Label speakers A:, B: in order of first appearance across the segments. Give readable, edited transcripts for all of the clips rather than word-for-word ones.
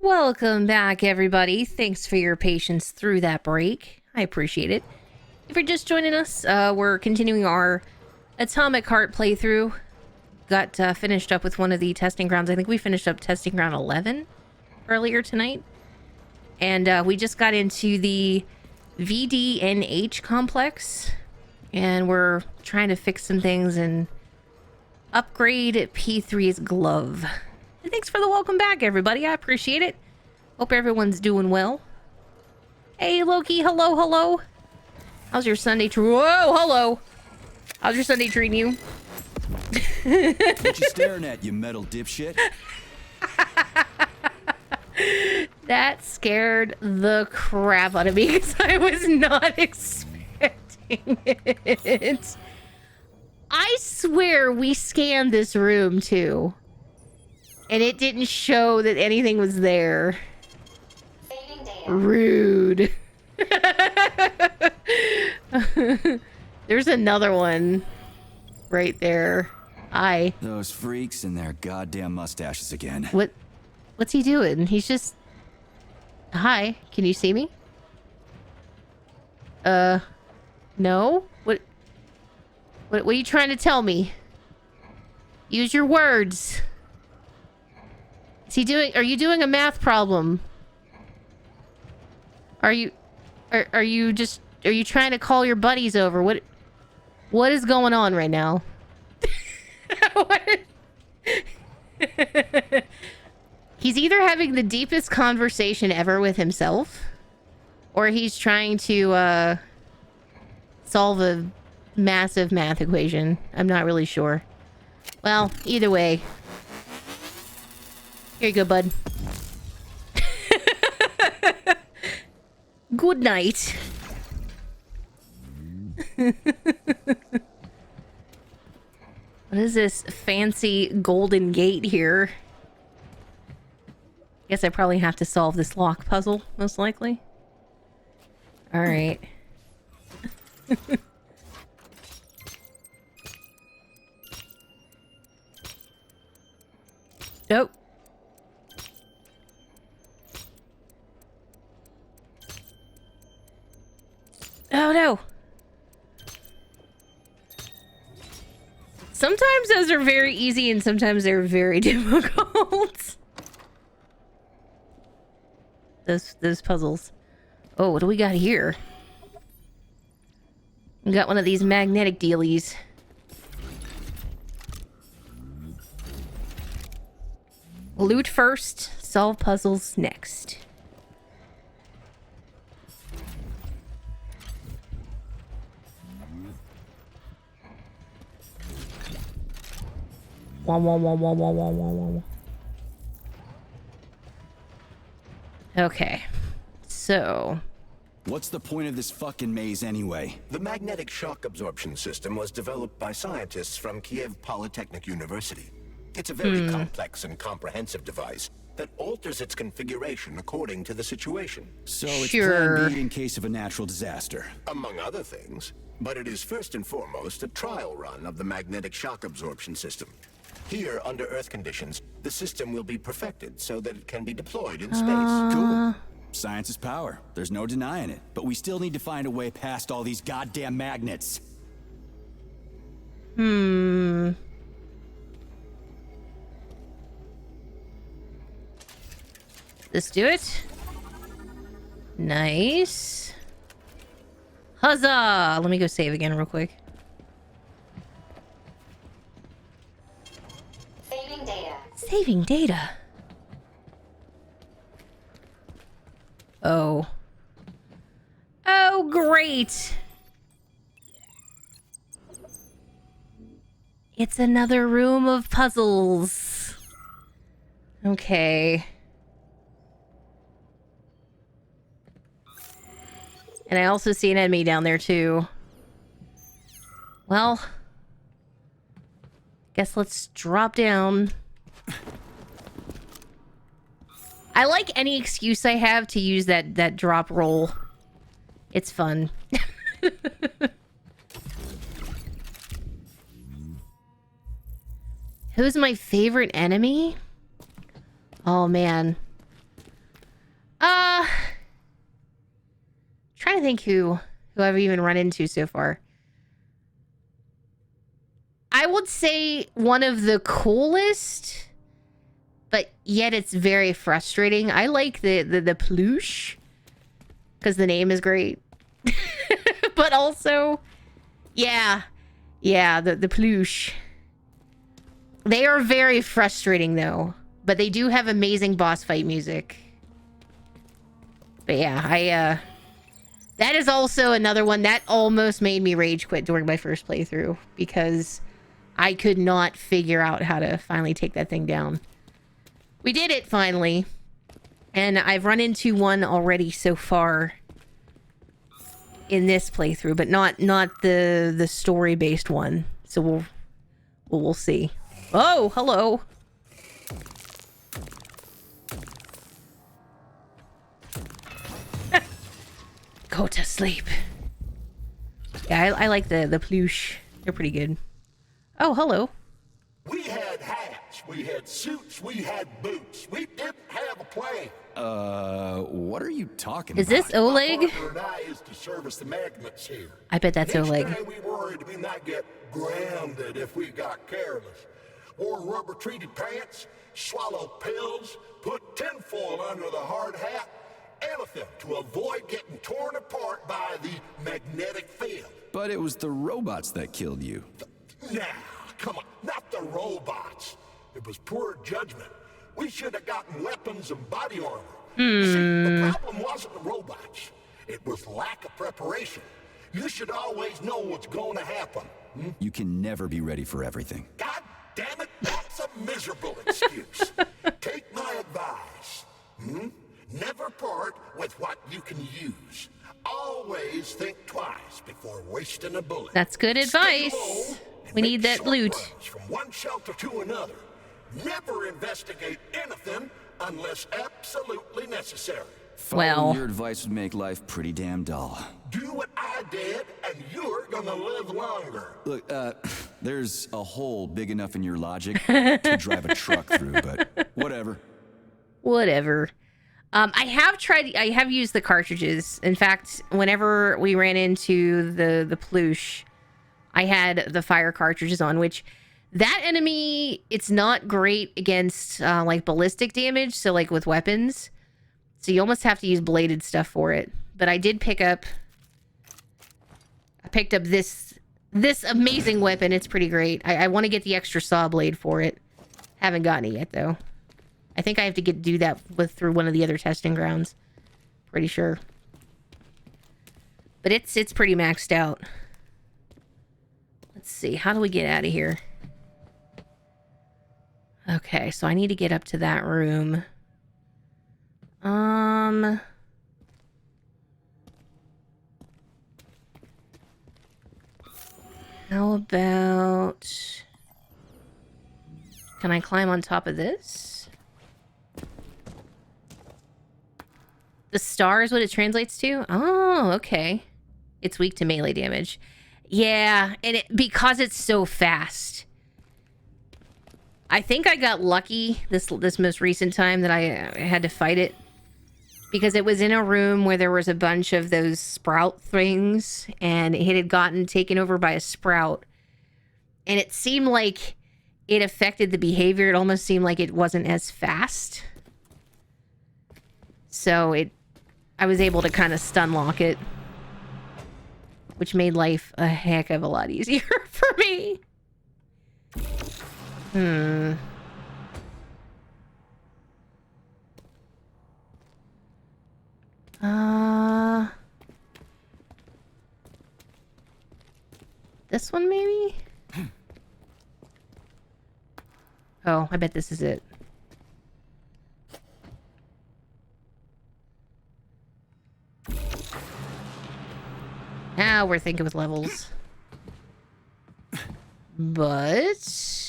A: Welcome back, everybody. Thanks for your patience through that break. I appreciate it. If you're just joining us, we're continuing our Atomic Heart playthrough. Got finished up with one of the testing grounds. I think we finished up testing ground 11 earlier tonight. And we just got into the VDNH complex. And we're trying to fix some things and upgrade P-3's glove. And thanks for the welcome back, everybody. I appreciate it. Hope everyone's doing well. Hey, Loki. Hello, hello. How's your Sunday Whoa, hello. How's your Sunday treating you?
B: What you staring at, you metal dipshit?
A: That scared the crap out of me because I was not expecting it. I swear we scanned this room, too. And it didn't show that anything was there. Rude. There's another one right there. Hi.
B: Those freaks and their goddamn mustaches again.
A: What's he doing? He's just... Hi. Can you see me? No? What are you trying to tell me? Use your words. Are you doing a math problem? Are you trying to call your buddies over? What is going on right now? He's either having the deepest conversation ever with himself, or he's trying to solve a massive math equation. I'm not really sure. Well, either way. Here you go, bud. Good night. What is this fancy golden gate here? Guess I probably have to solve this lock puzzle, most likely. Alright. Nope. Oh no. Sometimes those are very easy and sometimes they're very difficult. Those puzzles. Oh, what do we got here? We got one of these magnetic dealies. Loot first, solve puzzles next. Wah, wah, wah, wah, wah, wah, wah, wah. Okay, so...
B: What's the point of this fucking maze anyway?
C: The magnetic shock absorption system was developed by scientists from Kiev Polytechnic University. It's a very complex and comprehensive device that alters its configuration according to the situation.
B: So it's plan B in case of a natural disaster.
C: Among other things. But it is first and foremost a trial run of the magnetic shock absorption system. Here, under Earth conditions, the system will be perfected so that it can be deployed in space.
B: Cool. Science is power. There's no denying it. But we still need to find a way past all these goddamn magnets.
A: Let's do it. Nice. Huzzah! Let me go save again real quick.
D: Saving data.
A: Saving data. Oh. Oh, great! It's another room of puzzles. Okay. And I also see an enemy down there, too. Well, guess let's drop down. I like any excuse I have to use that drop roll. It's fun. Who's my favorite enemy? Oh, man. think who I've even run into so far. I would say one of the coolest, but yet it's very frustrating. I like the Ploosh, because the name is great. But also, yeah, the Ploosh. They are very frustrating though, but they do have amazing boss fight music. But yeah, that is also another one that almost made me rage quit during my first playthrough, because I could not figure out how to finally take that thing down. We did it finally, and I've run into one already so far in this playthrough, but not the story-based one. So we'll see. Oh, hello. Go to sleep. Yeah, I like the Ploosh. They're pretty good. Oh, hello.
D: We had hats, we had suits, we had boots. We didn't have a plan.
B: What are you talking
A: Is
B: about?
A: this Oleg?
D: My partner and I is to service the magnets here.
A: I bet that's
D: Each
A: Oleg.
D: day we worried we might get grounded if we got careless. Wore rubber-treated pants, swallowed pills, put tinfoil under the hard hat, anything to avoid getting torn apart by the magnetic field.
B: But it was the robots that killed you.
D: Nah, come on, not the robots. It was poor judgment. We should have gotten weapons and body armor. See, the problem wasn't the robots. It was lack of preparation. You should always know what's going to happen.
B: You can never be ready for everything.
D: God damn it, that's a miserable excuse. Take my advice. Never part with what you can use. Always think twice before wasting a bullet.
A: That's good
D: Stay
A: advice.
D: low and
A: We
D: make
A: need that
D: short
A: loot.
D: runs from one shelter to another. Never investigate anything unless absolutely necessary.
B: Following your advice would make life pretty damn dull.
D: Do what I did, and you're gonna live longer.
B: Look, there's a hole big enough in your logic to drive a truck through, but whatever.
A: Whatever. I have used the cartridges. In fact, whenever we ran into the Ploosh, I had the fire cartridges on, which that enemy, it's not great against like ballistic damage, so like with weapons. So you almost have to use bladed stuff for it. But I did picked up this amazing weapon. It's pretty great. I want to get the extra saw blade for it. Haven't gotten it yet though. I think I have to do that through one of the other testing grounds. Pretty sure. But it's pretty maxed out. Let's see. How do we get out of here? Okay, so I need to get up to that room. How about... Can I climb on top of this? The star is what it translates to? Oh, okay. It's weak to melee damage. Yeah, and because it's so fast. I think I got lucky this most recent time that I had to fight it. Because it was in a room where there was a bunch of those sprout things. And it had gotten taken over by a sprout. And it seemed like it affected the behavior. It almost seemed like it wasn't as fast. So I was able to kind of stun lock it. Which made life a heck of a lot easier for me. This one maybe? Oh, I bet this is it. Now we're thinking with levels. But...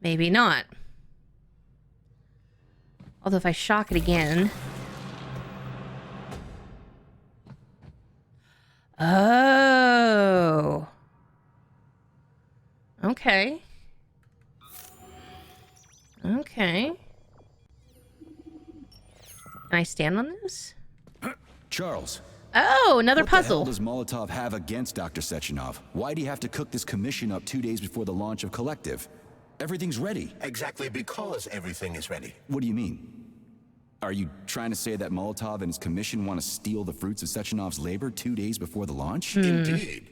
A: Maybe not. Although if I shock it again... Oh. Okay. Okay. Can I stand on this?
B: Charles,
A: Oh, another
B: what the hell
A: puzzle.
B: does Molotov have against Dr. Sechenov? Why do you have to cook this commission up 2 days before the launch of Collective? Everything's ready.
C: Exactly because everything is ready.
B: What do you mean? Are you trying to say that Molotov and his commission want to steal the fruits of Sechenov's labor 2 days before the launch?
C: Indeed.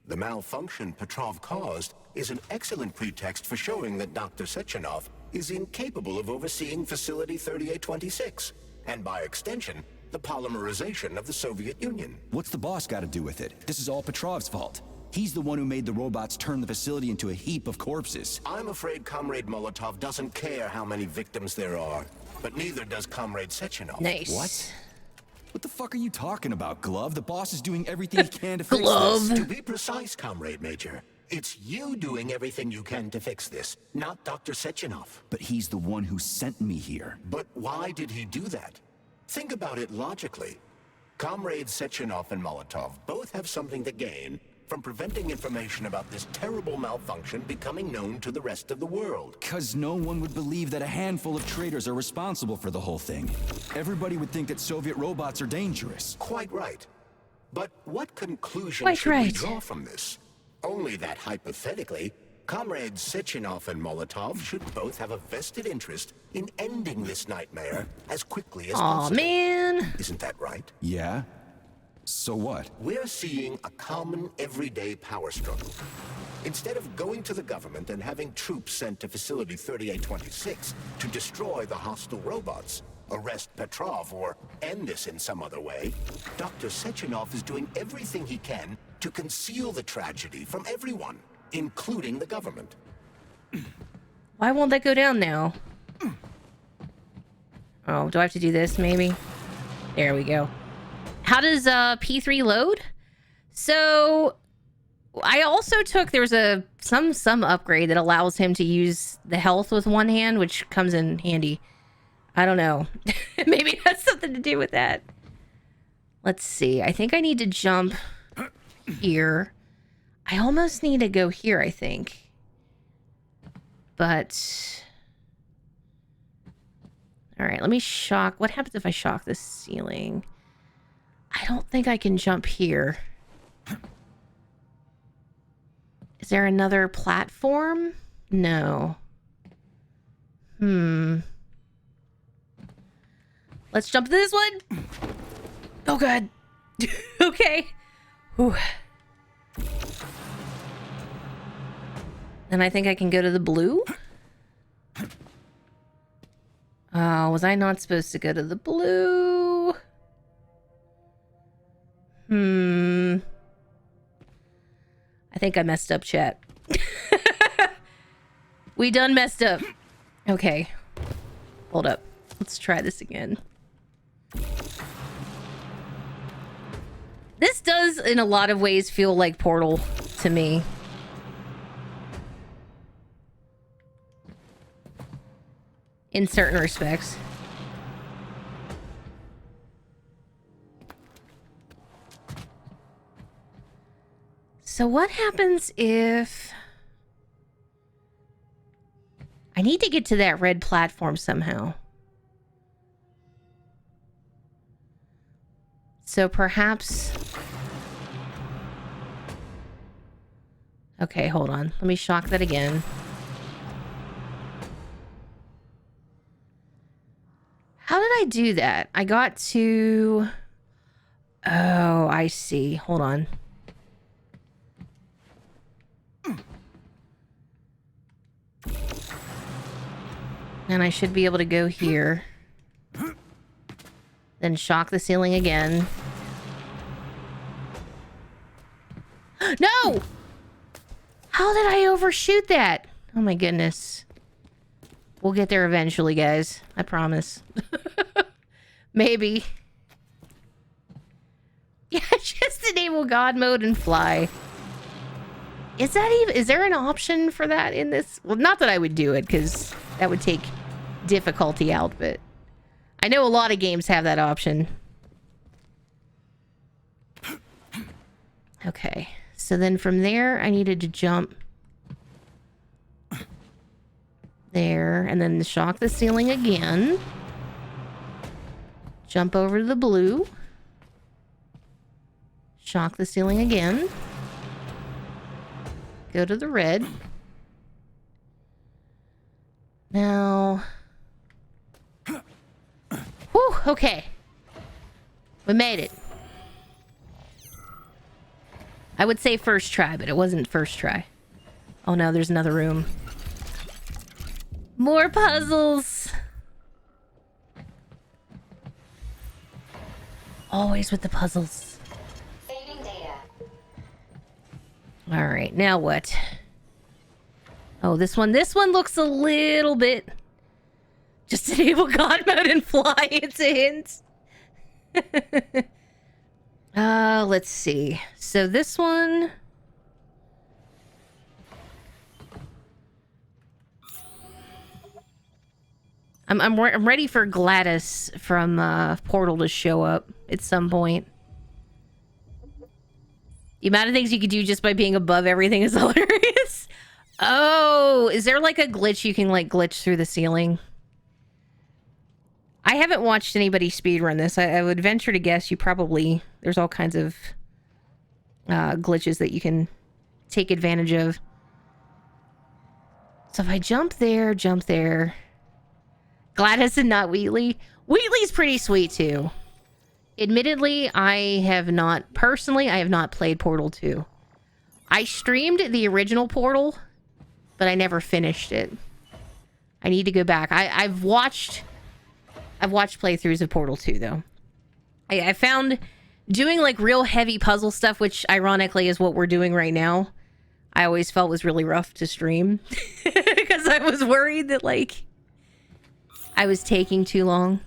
C: The malfunction Petrov caused is an excellent pretext for showing that Dr. Sechenov is incapable of overseeing Facility 3826, and by extension, the polymerization of the Soviet Union.
B: What's the boss got to do with it? This is all Petrov's fault. He's the one who made the robots turn the facility into a heap of corpses.
C: I'm afraid Comrade Molotov doesn't care how many victims there are, but neither does Comrade Sechenov.
A: Nice.
B: What? What the fuck are you talking about, Glove? The boss is doing everything he can to fix
A: Glove.
B: this.
C: To be precise, Comrade Major, it's you doing everything you can to fix this, not Dr. Sechenov.
B: But he's the one who sent me here.
C: But why did he do that? Think about it logically. Comrades Sechenov and Molotov both have something to gain from preventing information about this terrible malfunction becoming known to the rest of the world.
B: Because no one would believe that a handful of traitors are responsible for the whole thing. Everybody would think that Soviet robots are dangerous.
C: Quite right. But what conclusion
A: Quite
C: should we
A: right.
C: draw from this? Only that hypothetically, Comrades Sechenov and Molotov should both have a vested interest in ending this nightmare as quickly as
A: Aw,
C: possible.
A: man.
C: Isn't that right?
B: Yeah? So what?
C: We're seeing a common everyday power struggle. Instead of going to the government and having troops sent to Facility 3826 to destroy the hostile robots, arrest Petrov, or end this in some other way, Dr. Sechenov is doing everything he can to conceal the tragedy from everyone, including the government.
A: Why won't that go down now? Oh, do I have to do this maybe? There we go. How does P-3 load? So I also took, there's some upgrade that allows him to use the health with one hand, which comes in handy. I don't know. Maybe it has something to do with that. Let's see. I think I need to jump here. I almost need to go here, I think. But all right, let me shock. What happens if I shock this ceiling? I don't think I can jump here. Is there another platform? No. Let's jump to this one. Oh, God. Okay. Whew. Then I think I can go to the blue. Oh, was I not supposed to go to the blue? I think I messed up, chat. We done messed up. Okay. Hold up. Let's try this again. This does, in a lot of ways, feel like Portal to me. In certain respects. So what happens if... I need to get to that red platform somehow. So perhaps... Okay, hold on. Let me shock that again. How did I do that? I got to... Oh, I see. Hold on. And I should be able to go here. Then shock the ceiling again. No! How did I overshoot that? Oh my goodness. We'll get there eventually, guys. I promise. Maybe. Yeah, just enable God mode and fly. Is that even... Is there an option for that in this? Well, not that I would do it, because that would take difficulty out, but... I know a lot of games have that option. Okay. So then from there, I needed to jump... There, and then shock the ceiling again. Jump over to the blue. Shock the ceiling again. Go to the red. Now... Whew, okay. We made it. I would say first try, but it wasn't first try. Oh no, there's another room. More puzzles! Always with the puzzles.
E: Saving data.
A: Alright, now what? Oh, this one looks a little bit... Just enable God mode and fly, it's a hint. Let's see. So this one... I'm ready for Gladys from Portal to show up at some point. The amount of things you could do just by being above everything is hilarious. Oh, is there like a glitch you can like glitch through the ceiling? I haven't watched anybody speedrun this. I would venture to guess you probably... There's all kinds of glitches that you can take advantage of. So if I jump there... Gladys and not Wheatley. Wheatley's pretty sweet too. Admittedly, I have not played Portal 2. I streamed the original Portal, but I never finished it. I need to go back. I've watched playthroughs of Portal 2 though. I found doing like real heavy puzzle stuff, which ironically is what we're doing right now, I always felt was really rough to stream because I was worried that like I was taking too long,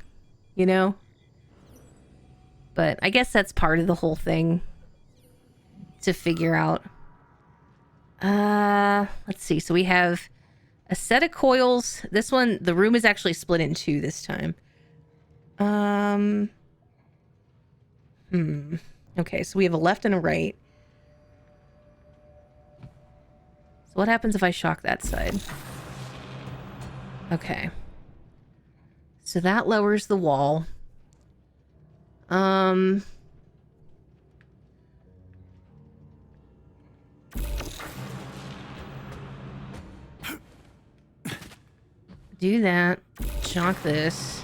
A: you know? But I guess that's part of the whole thing to figure out. Let's see. So we have a set of coils. This one, the room is actually split in two this time. Okay, so we have a left and a right. So what happens if I shock that side? Okay. So that lowers the wall. Do that. Shock this.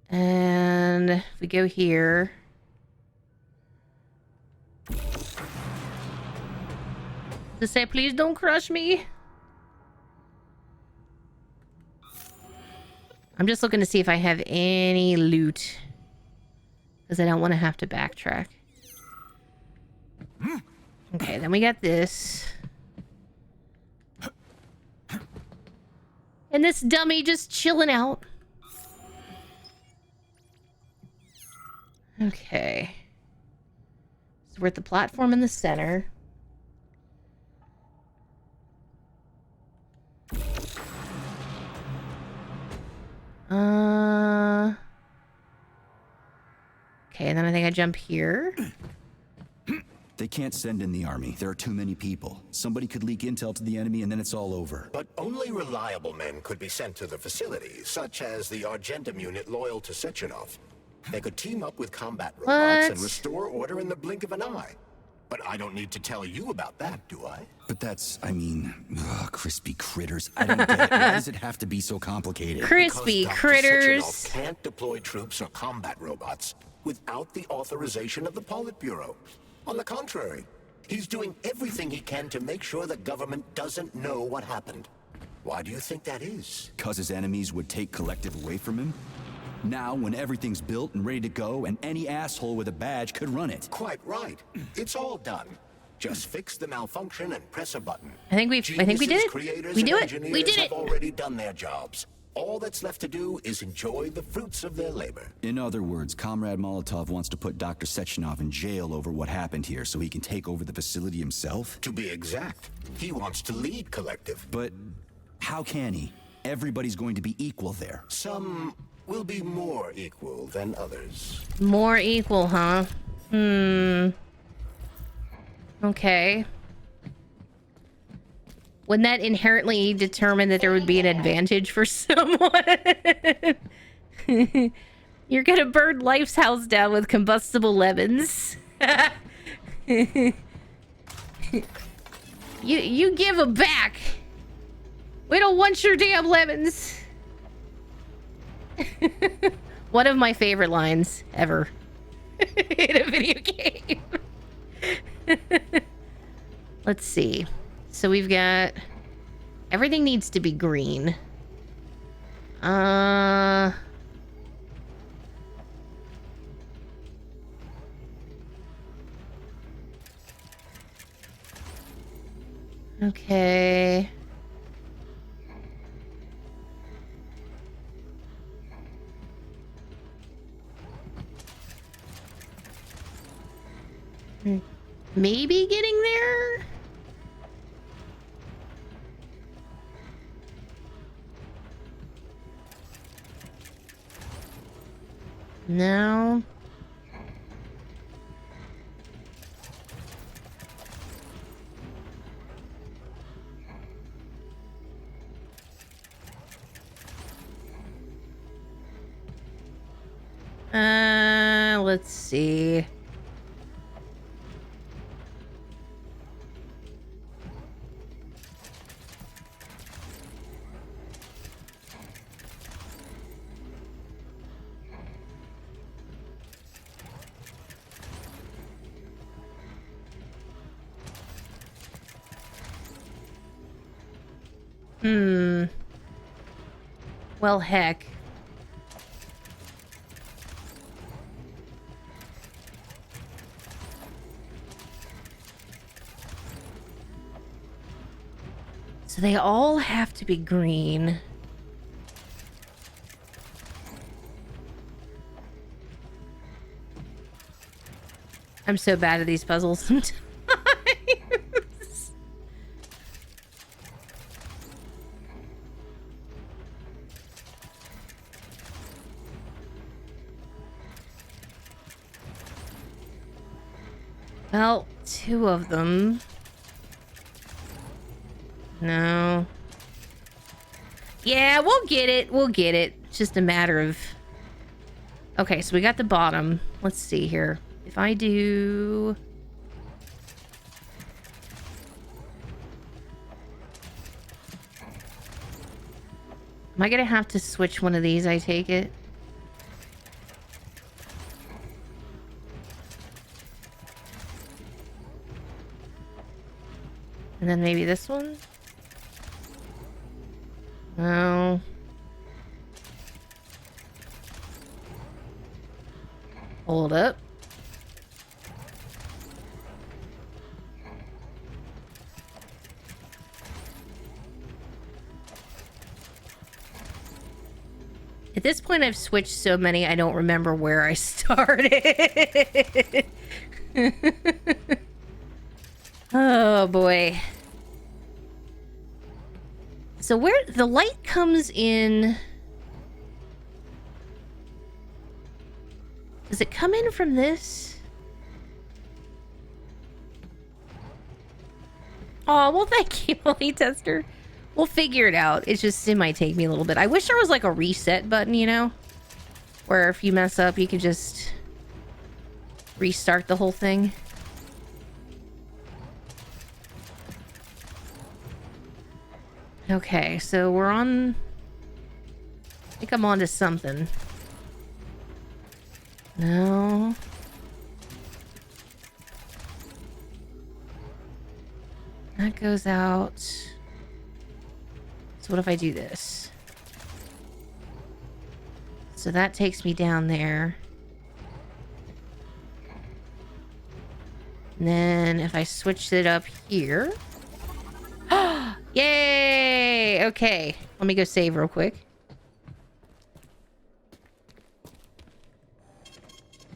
A: And if we go here. To say, please don't crush me. I'm just looking to see if I have any loot. Because I don't want to have to backtrack. Okay, then we got this. And this dummy just chilling out. Okay. So we're at the platform in the center. Okay, and then I think I jump here.
B: They can't send in the army. There are too many people. Somebody could leak intel to the enemy and then it's all over.
C: But only reliable men could be sent to the facility, such as the Argentum unit loyal to Sechenov. They could team up with combat robots and restore order in the blink of an eye. But I don't need to tell you about that, do I?
B: But that's, I mean, crispy critters. I don't get it. Why does it have to be so complicated?
A: Crispy
C: Because Dr.
A: critters.
C: Sechenov can't deploy troops or combat robots without the authorization of the Politburo. On the contrary, he's doing everything he can to make sure the government doesn't know what happened. Why do you think that is?
B: Because his enemies would take Collective away from him? Now, when everything's built and ready to go, and any asshole with a badge could run it.
C: Quite right. It's all done. Just fix the malfunction and press a button.
A: I think we did it.
C: Creators
A: We do
C: and
A: it. We
C: engineers
A: did
C: have
A: it.
C: already done their jobs. All that's left to do is enjoy the fruits of their labor.
B: In other words, Comrade Molotov wants to put Dr. Sechenov in jail over what happened here so he can take over the facility himself?
C: To be exact, he wants to lead Collective.
B: But how can he? Everybody's going to be equal there.
C: Some will be more equal than others.
A: More equal, huh? Okay. Wouldn't that inherently determine that there would be an advantage for someone? You're gonna burn Life's house down with combustible lemons. You give them back. We don't want your damn lemons. One of my favorite lines ever in a video game. Let's see. So we've got... Everything needs to be green. Okay. Maybe getting there? No. Let's see. Well, heck. So they all have to be green. I'm so bad at these puzzles sometimes. Well, two of them. No. Yeah, we'll get it. We'll get it. It's just a matter of... Okay, so we got the bottom. Let's see here. If I do... Am I gonna have to switch one of these, I take it? And then maybe this one? No. Hold up. At this point, I've switched so many, I don't remember where I started. Oh, boy. So where the light comes in... Does it come in from this? Oh, well, thank you, Light Tester. We'll figure it out. It's just, it might take me a little bit. I wish there was like a reset button, you know? Where if you mess up, you can just restart the whole thing. Okay, so we're on... I think I'm on to something. No. That goes out. So what if I do this? So that takes me down there. And then if I switched it up here... Yay! Okay, let me go save real quick.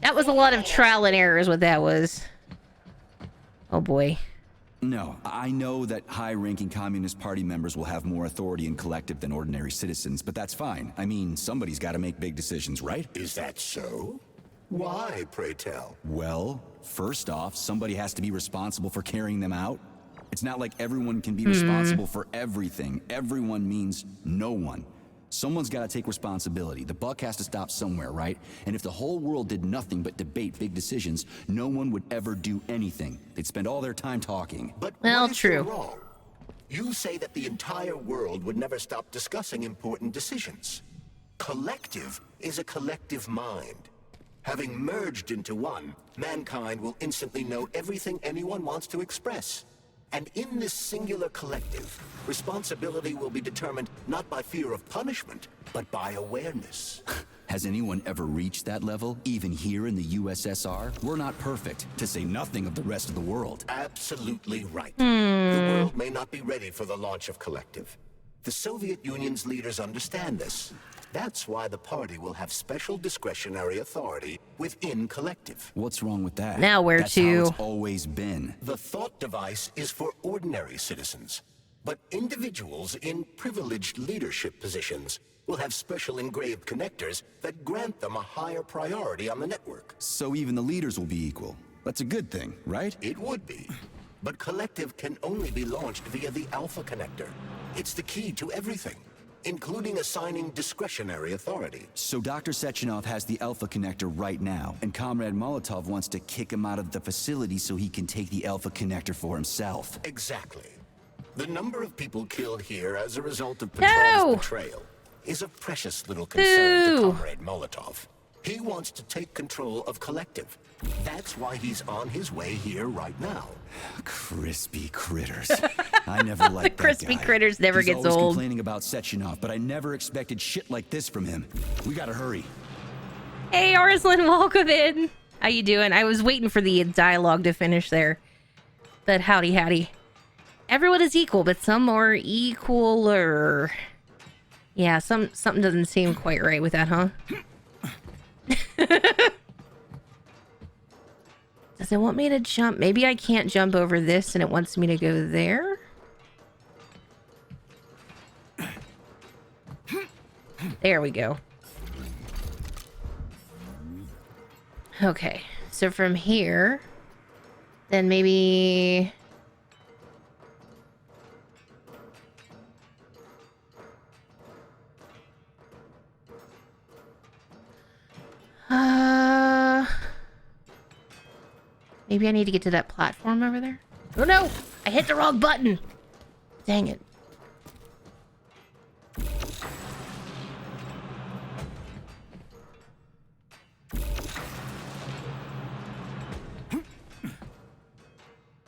A: That was a lot of trial and error is what that was. Oh boy.
B: No, I know that high-ranking Communist Party members will have more authority in collective than ordinary citizens, but that's fine. I mean, somebody's got to make big decisions, right?
C: Is that so? Why, pray tell?
B: Well, first off, somebody has to be responsible for carrying them out. It's not like everyone can be responsible for everything. Everyone means no one. Someone's got to take responsibility. The buck has to stop somewhere, right? And if the whole world did nothing but debate big decisions, no one would ever do anything. They'd spend all their time talking.
C: But
A: Well,
C: what if you're
A: true.
C: wrong? You say that the entire world would never stop discussing important decisions. Collective is a collective mind. Having merged into one, mankind will instantly know everything anyone wants to express. And in this singular collective, responsibility will be determined not by fear of punishment, but by awareness.
B: Has anyone ever reached that level, even here in the USSR? We're not perfect, to say nothing of the rest of the world.
C: Absolutely right. The world may not be ready for the launch of collective. The Soviet Union's leaders understand this. That's why the party will have special discretionary authority within collective.
B: What's wrong with that?
A: Now where
B: That's
A: to?
B: how it's always been.
C: The thought device is for ordinary citizens, but individuals in privileged leadership positions will have special engraved connectors that grant them a higher priority on the network.
B: So even the leaders will be equal. That's a good thing, right?
C: It would be, but collective can only be launched via the Alpha connector. It's the key to everything, including assigning discretionary authority.
B: So Dr. Sechenov has the Alpha connector right now, and Comrade Molotov wants to kick him out of the facility so he can take the Alpha connector for himself.
C: Exactly. The number of people killed here as a result of Petrov's betrayal is a precious little concern to Comrade Molotov. He wants to take control of collective. That's why he's on his way here right now.
B: Crispy critters. I never liked that
A: Crispy
B: guy.
A: critters never
B: He's
A: gets
B: always
A: old.
B: complaining about Sechenov, but I never expected shit like this from him. We gotta hurry.
A: Hey, Arslan, welcome in. How you doing? I was waiting for the dialogue to finish there. But howdy, howdy. Everyone is equal, but some are equaler. Yeah, something doesn't seem quite right with that, huh? Does it want me to jump? Maybe I can't jump over this and it wants me to go there? There we go. Okay, so from here, then maybe... Maybe I need to get to that platform over there. Oh no! I hit the wrong button! Dang it.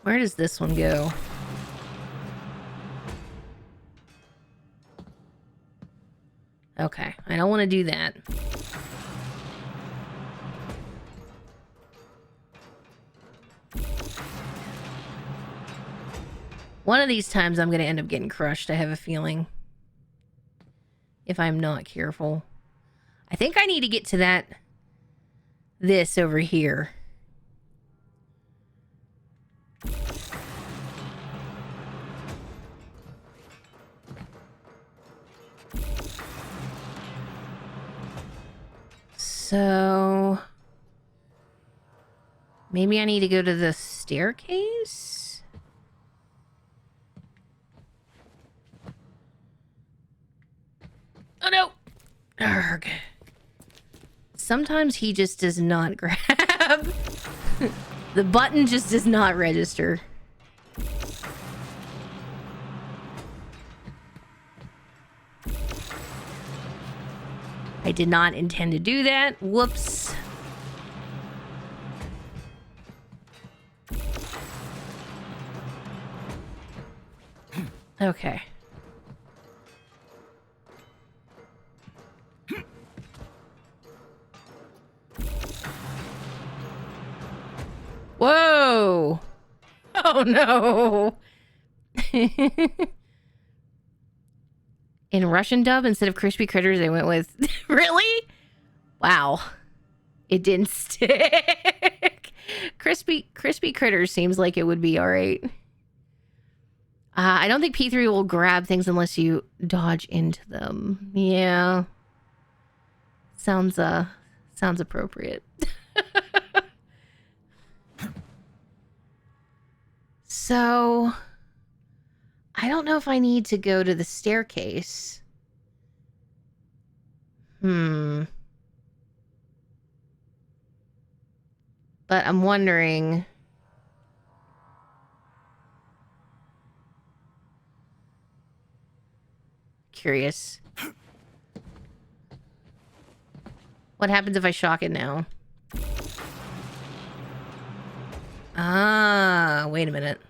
A: Where does this one go? Okay, I don't want to do that. One of these times I'm going to end up getting crushed, I have a feeling. If I'm not careful. I think I need to get to this over here. So... maybe I need to go to the staircase? Oh no! Arrgh. Sometimes he just does not grab. The button just does not register. I did not intend to do that. Whoops. Okay. Whoa! Oh no! In Russian dub, instead of crispy critters, they went with... Really? Wow. It didn't stick. Crispy critters seems like it would be alright. I don't think P-3 will grab things unless you dodge into them. Yeah. Sounds appropriate. So, I don't know if I need to go to the staircase. But I'm wondering... Curious. What happens if I shock it now? Ah, wait a minute.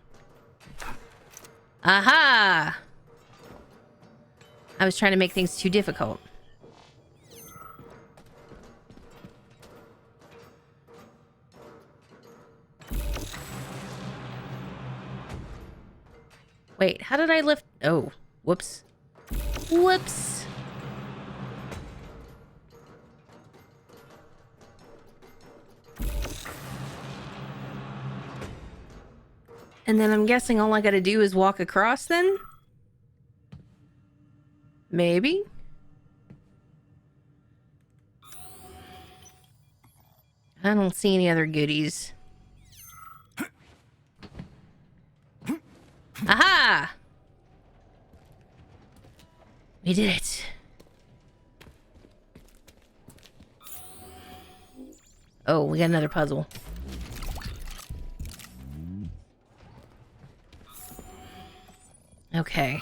A: Aha! I was trying to make things too difficult. Wait, how did I lift? Oh, whoops. Whoops. And then I'm guessing all I gotta do is walk across then? Maybe? I don't see any other goodies. Aha! We did it. Oh, we got another puzzle. Okay.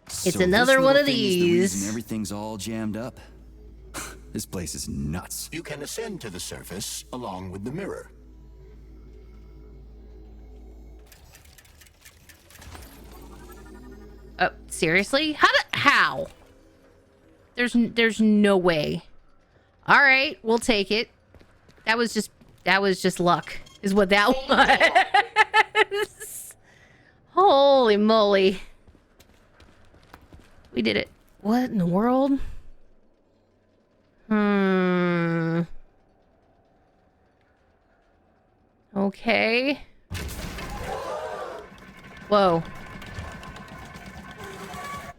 A: It's
B: So
A: another
B: this
A: one
B: little
A: of
B: thing is the reason
A: these.
B: everything's all jammed up. This place is nuts.
C: You can ascend to the surface along with the mirror.
A: Oh, seriously? How? There's no way. All right, we'll take it. That was just luck, is what that was. Holy moly. We did it. What in the world? Okay. Whoa.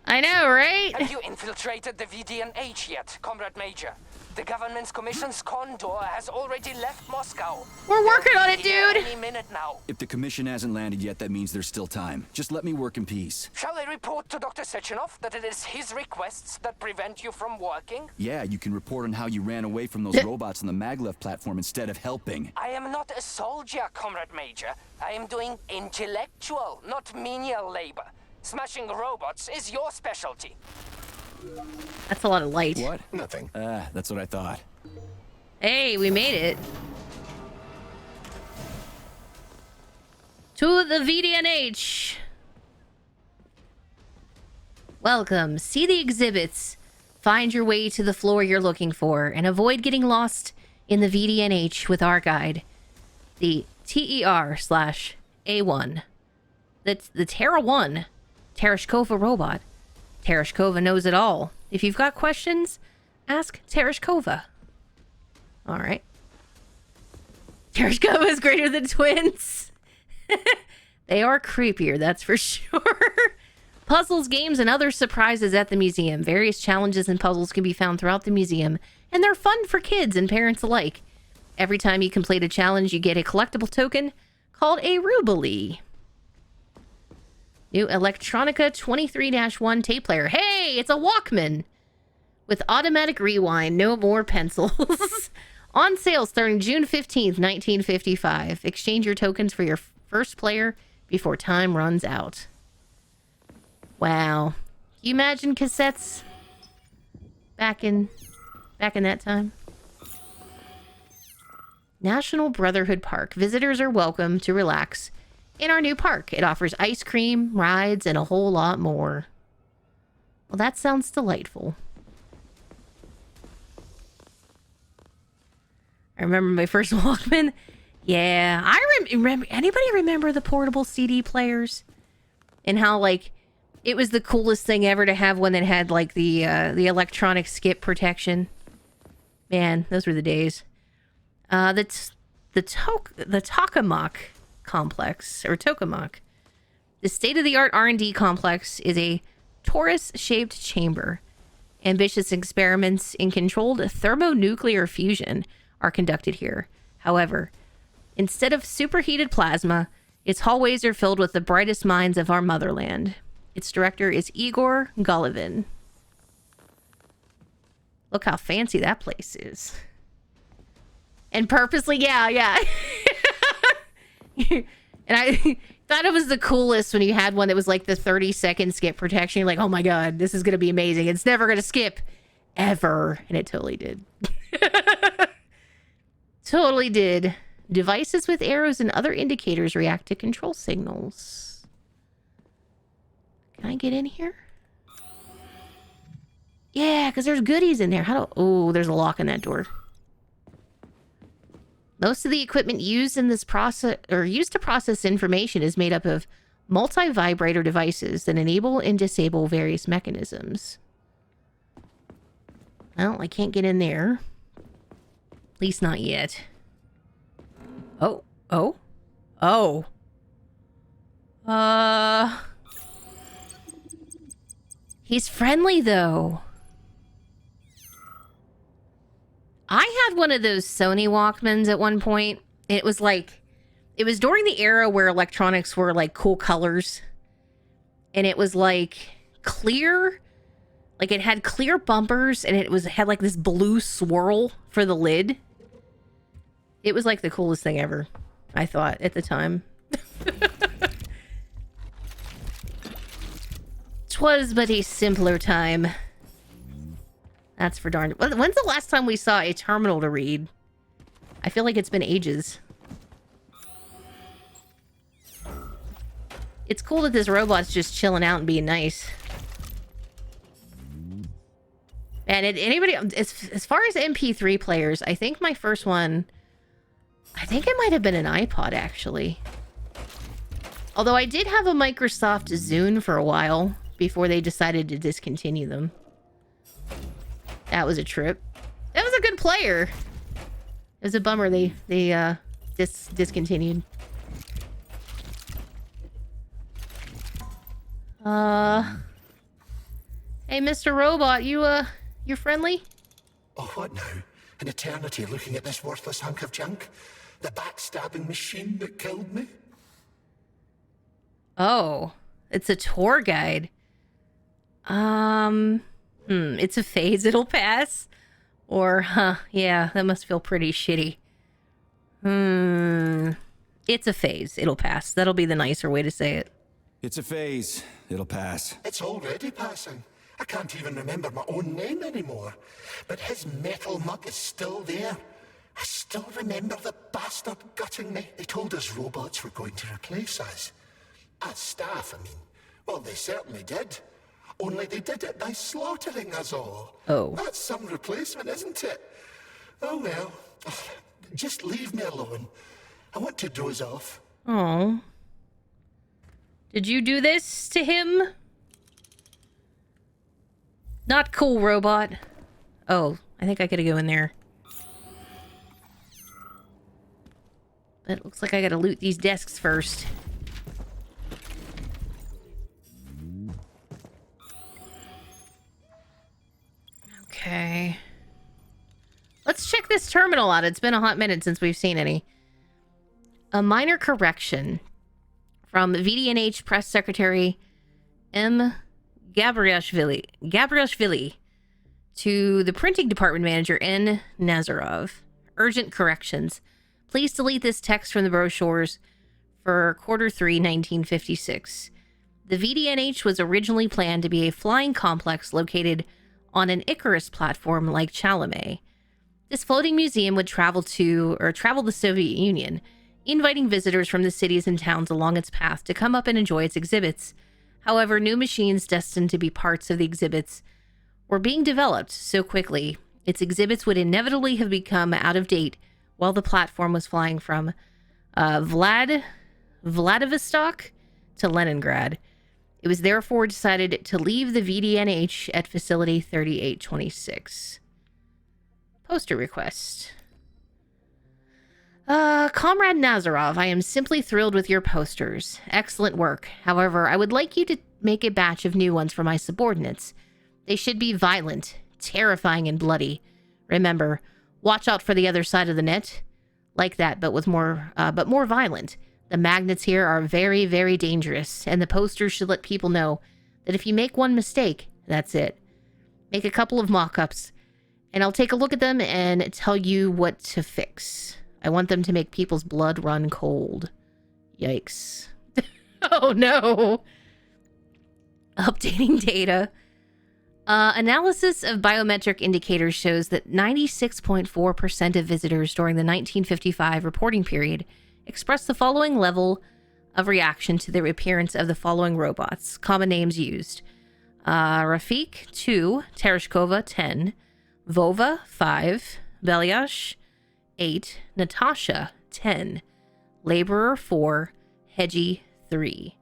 A: I know, right?
E: Have you infiltrated the VDNH yet, Comrade Major? The government's commission's condor has already left Moscow.
A: We're working on it,
E: Here
A: dude.
E: Any minute now.
B: If the commission hasn't landed yet, that means there's still time. Just let me work in peace.
E: Shall I report to Dr. Sechenov that it is his requests that prevent you from working?
B: Yeah, you can report on how you ran away from those robots on the maglev platform instead of helping.
E: I am not a soldier, Comrade Major. I am doing intellectual, not menial labor. Smashing robots is your specialty.
A: That's a lot of light.
B: What?
C: Nothing.
B: That's what I thought.
A: Hey, we made it. To the VDNH. Welcome. See the exhibits. Find your way to the floor you're looking for and avoid getting lost in the VDNH with our guide. The TER/A1. That's the Terra 1. Tereshkova robot. Tereshkova knows it all. If you've got questions, ask Tereshkova. Alright. Tereshkova is greater than twins. They are creepier, that's for sure. Puzzles, games, and other surprises at the museum. Various challenges and puzzles can be found throughout the museum, and they're fun for kids and parents alike. Every time you complete a challenge, you get a collectible token called a Rubilee. New Electronica 23-1 tape player. Hey, it's a Walkman with automatic rewind. No more pencils. On sale starting June 15th, 1955. Exchange your tokens for your first player before time runs out. Wow. Can you imagine cassettes back in that time? National Brotherhood Park. Visitors are welcome to relax in our new park. It offers ice cream, rides, and a whole lot more. Well, that sounds delightful. I remember my first Walkman. Yeah, I remember. Anybody remember the portable CD players? And how, like, it was the coolest thing ever to have one that had, like, the electronic skip protection. Man, those were the days. That's the Tokamak complex, or Tokamak. The state-of-the-art R&D complex is a torus-shaped chamber. Ambitious experiments in controlled thermonuclear fusion are conducted here. However, instead of superheated plasma, Its hallways are filled with the brightest minds of our motherland. Its director is Igor Golovin. Look how fancy that place is. And purposely, yeah. And I thought it was the coolest when you had one that was like the 30-second skip protection. You're like, oh my god, this is going to be amazing. It's never going to skip. Ever. And it totally did. Totally did. Devices with arrows and other indicators react to control signals. Can I get in here? Yeah, because there's goodies in there. Oh, there's a lock on that door. Most of the equipment used in this process, or used to process information, is made up of multi-vibrator devices that enable and disable various mechanisms. Well, I can't get in there. At least not yet. Oh. He's friendly, though. I had one of those Sony Walkmans at one point. It was during the era where electronics were like cool colors. And it was like clear. Like it had clear bumpers and it had like this blue swirl for the lid. It was like the coolest thing ever, I thought, at the time. 'Twas but a simpler time. That's for darn. When's the last time we saw a terminal to read? I feel like it's been ages. It's cool that this robot's just chilling out and being nice. And anybody, as far as MP3 players, I think my first one, I think it might have been an iPod, actually. Although I did have a Microsoft Zune for a while before they decided to discontinue them. That was a trip. That was a good player. It was a bummer they discontinued. Hey, Mr. Robot, you're friendly?
D: Oh, what now? An eternity looking at this worthless hunk of junk? The backstabbing machine that killed me?
A: Oh, it's a tour guide. It's a phase, it'll pass. Or, yeah, that must feel pretty shitty. It's a phase, it'll pass. That'll be the nicer way to say it.
B: It's a phase. It'll pass.
D: It's already passing. I can't even remember my own name anymore. But his metal mug is still there. I still remember the bastard gutting me. They told us robots were going to replace us. As staff, I mean. Well, they certainly did. Only they did it by slaughtering us all.
A: Oh.
D: That's some replacement, isn't it? Oh, well. Just leave me alone. I want to doze off.
A: Oh. Did you do this to him? Not cool, robot. Oh, I think I gotta go in there. But it looks like I gotta loot these desks first. Okay. Let's check this terminal out. It's been a hot minute since we've seen any. A minor correction from VDNH Press Secretary M. Gabriashvili to the printing department manager N. Nazarov. Urgent corrections. Please delete this text from the brochures for Q3 1956. The VDNH was originally planned to be a flying complex located on an Icarus platform like Chalamet. This floating museum would travel the Soviet Union, inviting visitors from the cities and towns along its path to come up and enjoy its exhibits. However, new machines destined to be parts of the exhibits were being developed so quickly, its exhibits would inevitably have become out of date while the platform was flying from Vladivostok to Leningrad. It was therefore decided to leave the VDNH at Facility 3826. Poster request. Comrade Nazarov, I am simply thrilled with your posters. Excellent work. However, I would like you to make a batch of new ones for my subordinates. They should be violent, terrifying, and bloody. Remember, watch out for the other side of the net. Like that, but more violent. The magnets here are very, very dangerous, and the posters should let people know that if you make one mistake, that's it. Make a couple of mock-ups, and I'll take a look at them and tell you what to fix. I want them to make people's blood run cold. Yikes. Oh no! Updating data. Analysis of biometric indicators shows that 96.4% of visitors during the 1955 reporting period expressed the following level of reaction to the appearance of the following robots. Common names used. Rafik, 2. Tereshkova, 10. Vova, 5. Belyash, 8. Natasha, 10. Laborer, 4. Hedgie, 3.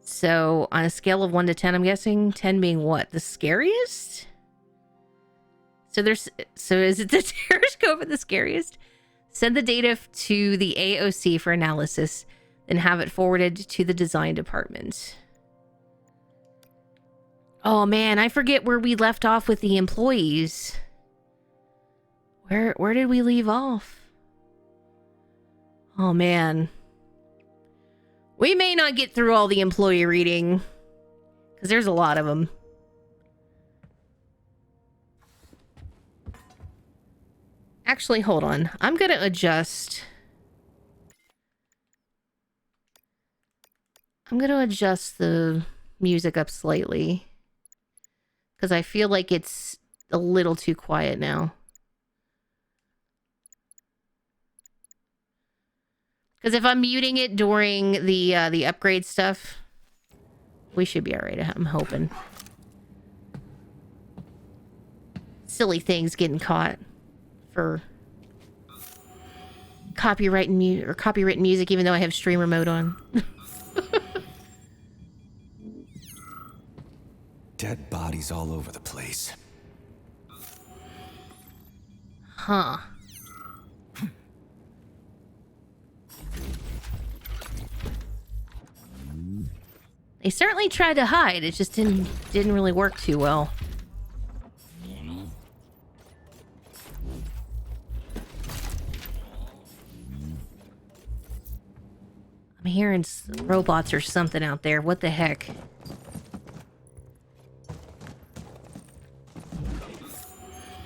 A: So, on a scale of 1 to 10, I'm guessing 10 being what? The scariest? So is it the Tereshkova the scariest? Send the data to the AOC for analysis, then have it forwarded to the design department. Oh man, I forget where we left off with the employees. Where did we leave off? Oh man. We may not get through all the employee reading, because there's a lot of them. Actually, hold on. I'm going to adjust. I'm going to adjust the music up slightly, because I feel like it's a little too quiet now. Because if I'm muting it during the upgrade stuff, we should be alright, I'm hoping. Silly things getting caught for copywritten music, even though I have streamer mode on.
B: Dead bodies all over the place.
A: Huh. They certainly tried to hide, it just didn't really work too well. I'm hearing robots or something out there. What the heck?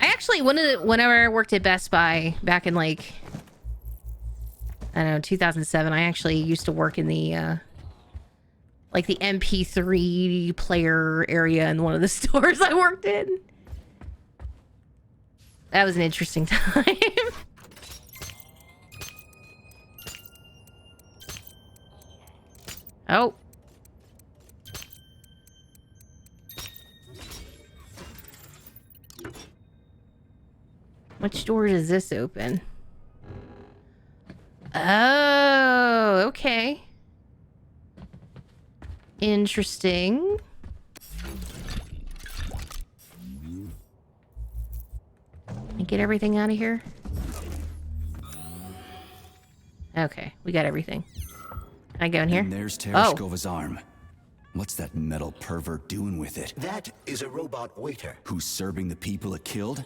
A: I actually, whenever I worked at Best Buy back in like, I don't know, 2007, I actually used to work in the like the MP3 player area in one of the stores I worked in. That was an interesting time. Oh. Which door does this open? Oh, okay. Interesting. Get everything out of here. Okay, we got everything. Can I go in here?
B: And there's Tereshkova's arm. What's that metal pervert doing with it?
C: That is a robot waiter.
B: Who's serving the people it killed?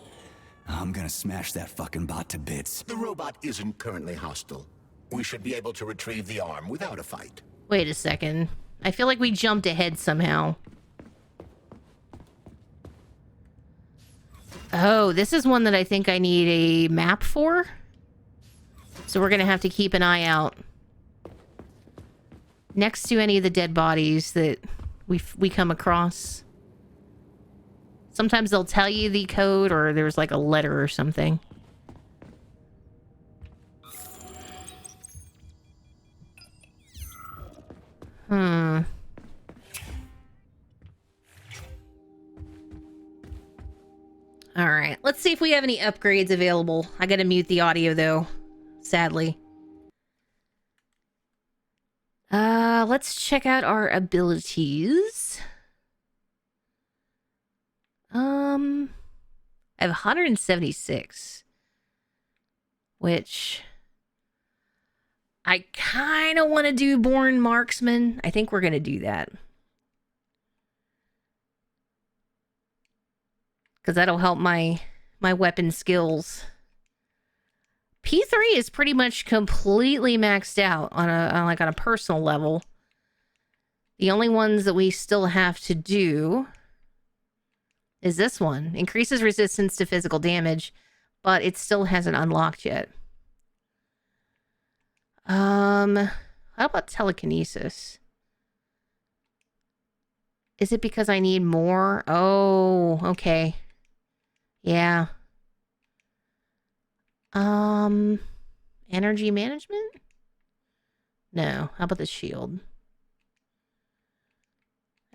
B: I'm gonna smash that fucking bot to bits.
C: The robot isn't currently hostile. We should be able to retrieve the arm without a fight.
A: Wait a second. I feel like we jumped ahead somehow. Oh, this is one that I think I need a map for. So we're gonna have to keep an eye out. Next to any of the dead bodies that we come across. Sometimes they'll tell you the code, or there's like a letter or something. Alright, let's see if we have any upgrades available. I gotta mute the audio though, sadly. Let's check out our abilities. I have 176. Which I kind of want to do Born Marksman. I think we're going to do that. Because that'll help my weapon skills. P-3 is pretty much completely maxed out on a personal level. The only ones that we still have to do is this one. Increases resistance to physical damage, but it still hasn't unlocked yet. How about telekinesis? Is it because I need more? Oh, okay. Yeah. Energy management? No. How about the shield?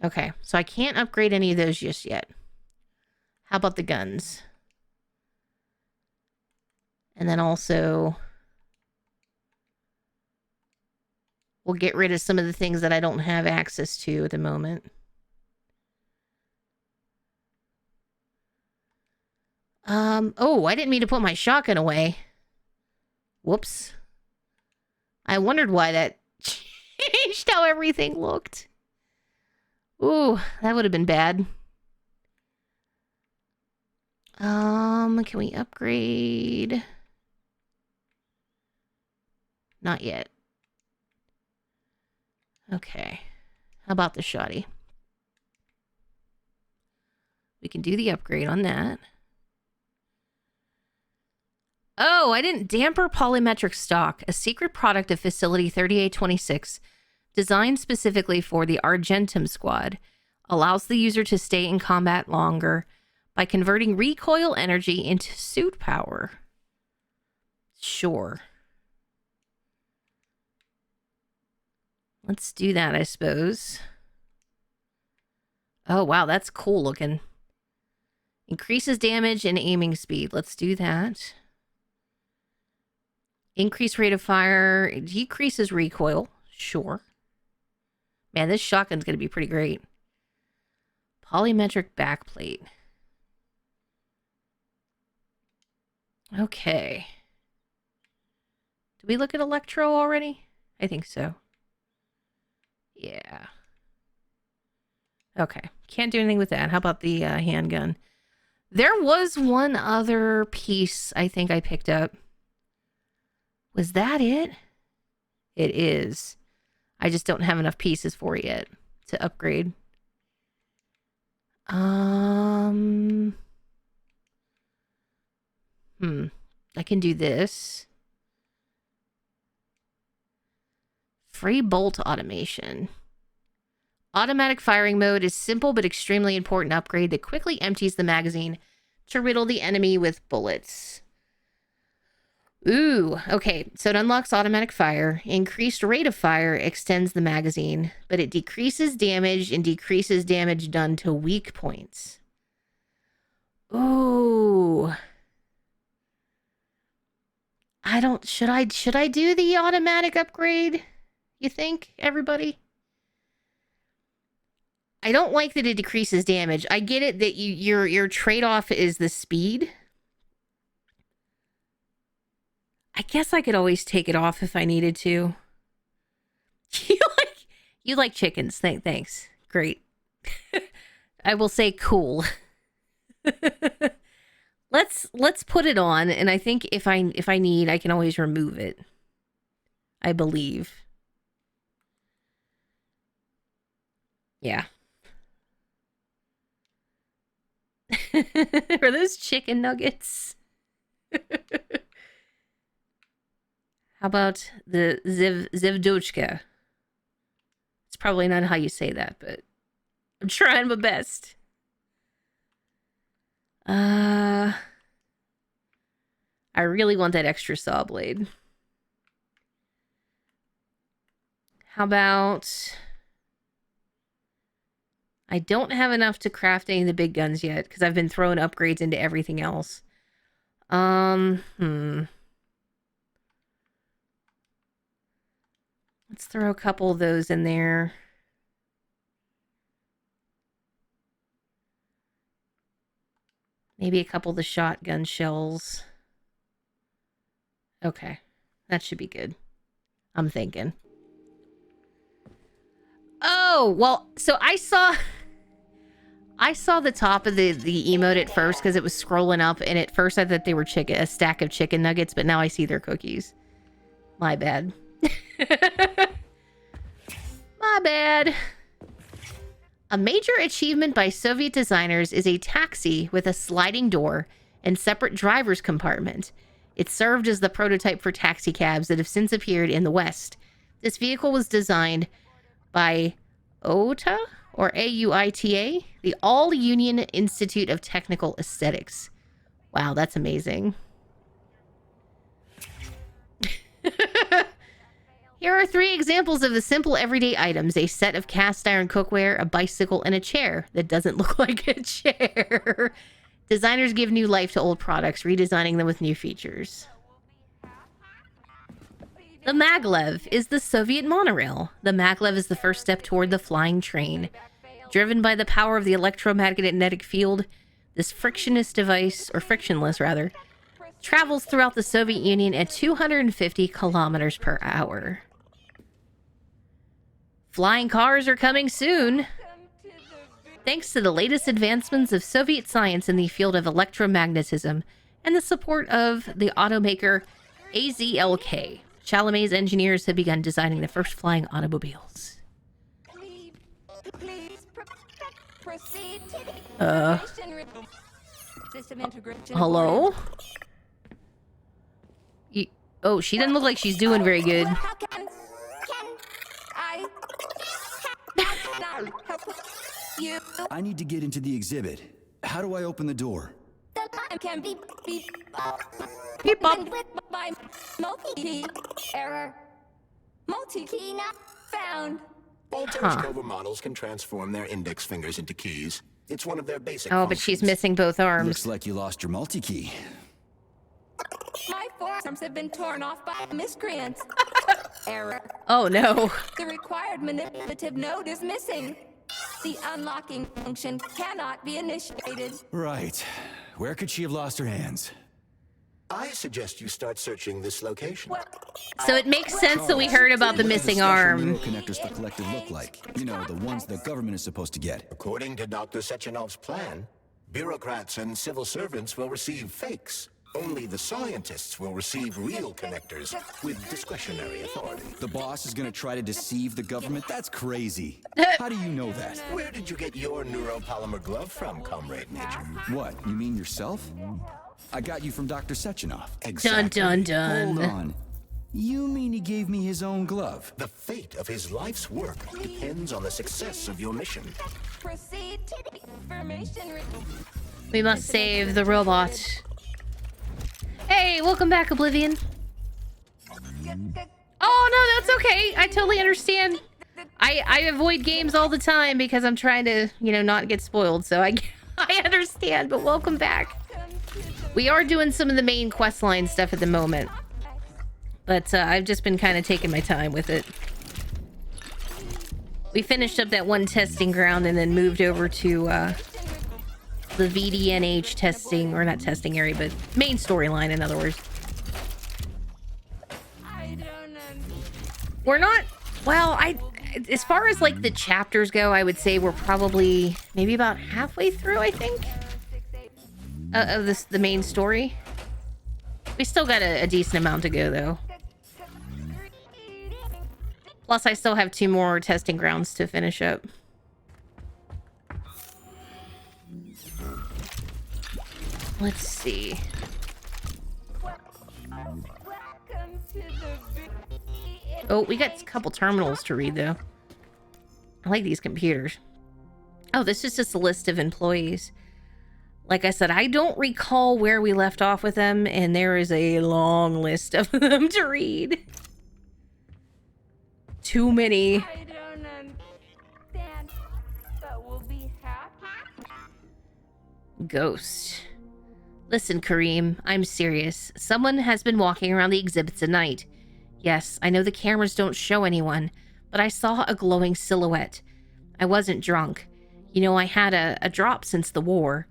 A: Okay, so I can't upgrade any of those just yet. How about the guns? And then also, we'll get rid of some of the things that I don't have access to at the moment. Oh, I didn't mean to put my shotgun away. Whoops. I wondered why that changed how everything looked. Ooh, that would have been bad. Can we upgrade? Not yet. Okay. How about the shoddy? We can do the upgrade on that. Oh, I didn't. Damper polymetric stock, a secret product of Facility 3826, designed specifically for the Argentum squad, allows the user to stay in combat longer by converting recoil energy into suit power. Sure. Let's do that, I suppose. Oh, wow, that's cool looking. Increases damage and aiming speed. Let's do that. Increase rate of fire. Decreases recoil. Sure. Man, this shotgun's going to be pretty great. Polymetric backplate. Okay. Did we look at electro already? I think so. Yeah. Okay. Can't do anything with that. How about the handgun? There was one other piece I think I picked up. Was that it? It is. I just don't have enough pieces for it yet to upgrade. I can do this. Free bolt automation. Automatic firing mode is simple but extremely important upgrade that quickly empties the magazine to riddle the enemy with bullets. Ooh, okay. So it unlocks automatic fire. Increased rate of fire extends the magazine, but it decreases damage and decreases damage done to weak points. Ooh. Should I do the automatic upgrade? You think, everybody? I don't like that it decreases damage. I get it that your trade-off is the speed. I guess I could always take it off if I needed to. You like chickens. Thanks. Great. I will say cool. Let's put it on, and I think if I need, I can always remove it. I believe. Yeah. Are those chicken nuggets? How about the Zivdochka? It's probably not how you say that, but I'm trying my best. I really want that extra saw blade. How about... I don't have enough to craft any of the big guns yet, because I've been throwing upgrades into everything else. Let's throw a couple of those in there. Maybe a couple of the shotgun shells. Okay. That should be good. I'm thinking. Oh, well, so I I saw the top of the emote at first because it was scrolling up, and at first I thought they were a stack of chicken nuggets, but now I see they're cookies. My bad. My bad. A major achievement by Soviet designers is a taxi with a sliding door and separate driver's compartment. It served as the prototype for taxi cabs that have since appeared in the West. This vehicle was designed by OTA, or AUITA, the All-Union Institute of Technical Aesthetics. Wow, that's amazing. Here are 3 examples of the simple everyday items: a set of cast iron cookware, a bicycle, and a chair that doesn't look like a chair. Designers give new life to old products, redesigning them with new features. The maglev is the Soviet monorail. The maglev is the first step toward the flying train. Driven by the power of the electromagnetic field, this frictionless device, or frictionless rather, travels throughout the Soviet Union at 250 kilometers per hour. Flying cars are coming soon. Thanks to the latest advancements of Soviet science in the field of electromagnetism and the support of the automaker AZLK, Chalamet's engineers have begun designing the first flying automobiles. Hello? Oh, she doesn't look like she's doing very good.
B: I need to get into the exhibit. How do I open the door?
F: The line can be
A: Beep bop.
F: with my multi-key error. Multi-key not found.
C: All telescope models can transform their index fingers into keys. It's one of their basic
A: Oh, but she's
C: functions.
A: missing both arms.
B: Looks like you lost your multi-key.
F: My forearms have been torn off by miscreants. Error.
A: Oh no.
F: The required manipulative node is missing. The unlocking function cannot be initiated.
B: Right. Where could she have lost her hands?
C: I suggest you start searching this location.
A: So it makes sense that we heard about the
B: What do
A: missing
B: special
A: arm.
B: neuroconnectors for collective look like? You know, the ones the government is supposed to get.
C: According to Dr. Sechenov's plan, bureaucrats and civil servants will receive fakes. Only the scientists will receive real connectors with discretionary authority.
B: The boss is gonna try to deceive the government? That's crazy. How do you know that?
C: Where did you get your neuropolymer glove from, Comrade Major?
B: What, you mean yourself? I got you from Dr. Sechenov.
A: Dun dun dun.
B: Hold on. You mean he gave me his own glove?
C: The fate of his life's work depends on the success of your mission.
F: Proceed to the information.
A: We must save the robot. Hey, welcome back, Oblivion. Oh, no, that's okay. I totally understand. I avoid games all the time because I'm trying to, you know, not get spoiled. So I understand, but welcome back. We are doing some of the main questline stuff at the moment. But I've just been kind of taking my time with it. We finished up that one testing ground and then moved over to the VDNH testing, or not testing area, but main storyline, in other words. We're not, well, as far as like the chapters go, I would say we're probably maybe about halfway through, I think, of the main story. We still got a decent amount to go, though. Plus, I still have 2 more testing grounds to finish up. Let's see. Oh, we got a couple terminals to read, though. I like these computers. Oh, this is just a list of employees. Like I said, I don't recall where we left off with them, and there is a long list of them to read. Too many.
F: I don't understand, but we'll be happy.
A: Ghost. Listen, Kareem, I'm serious. Someone has been walking around the exhibits at night. Yes, I know the cameras don't show anyone, but I saw a glowing silhouette. I wasn't drunk. You know, I had a drop since the war.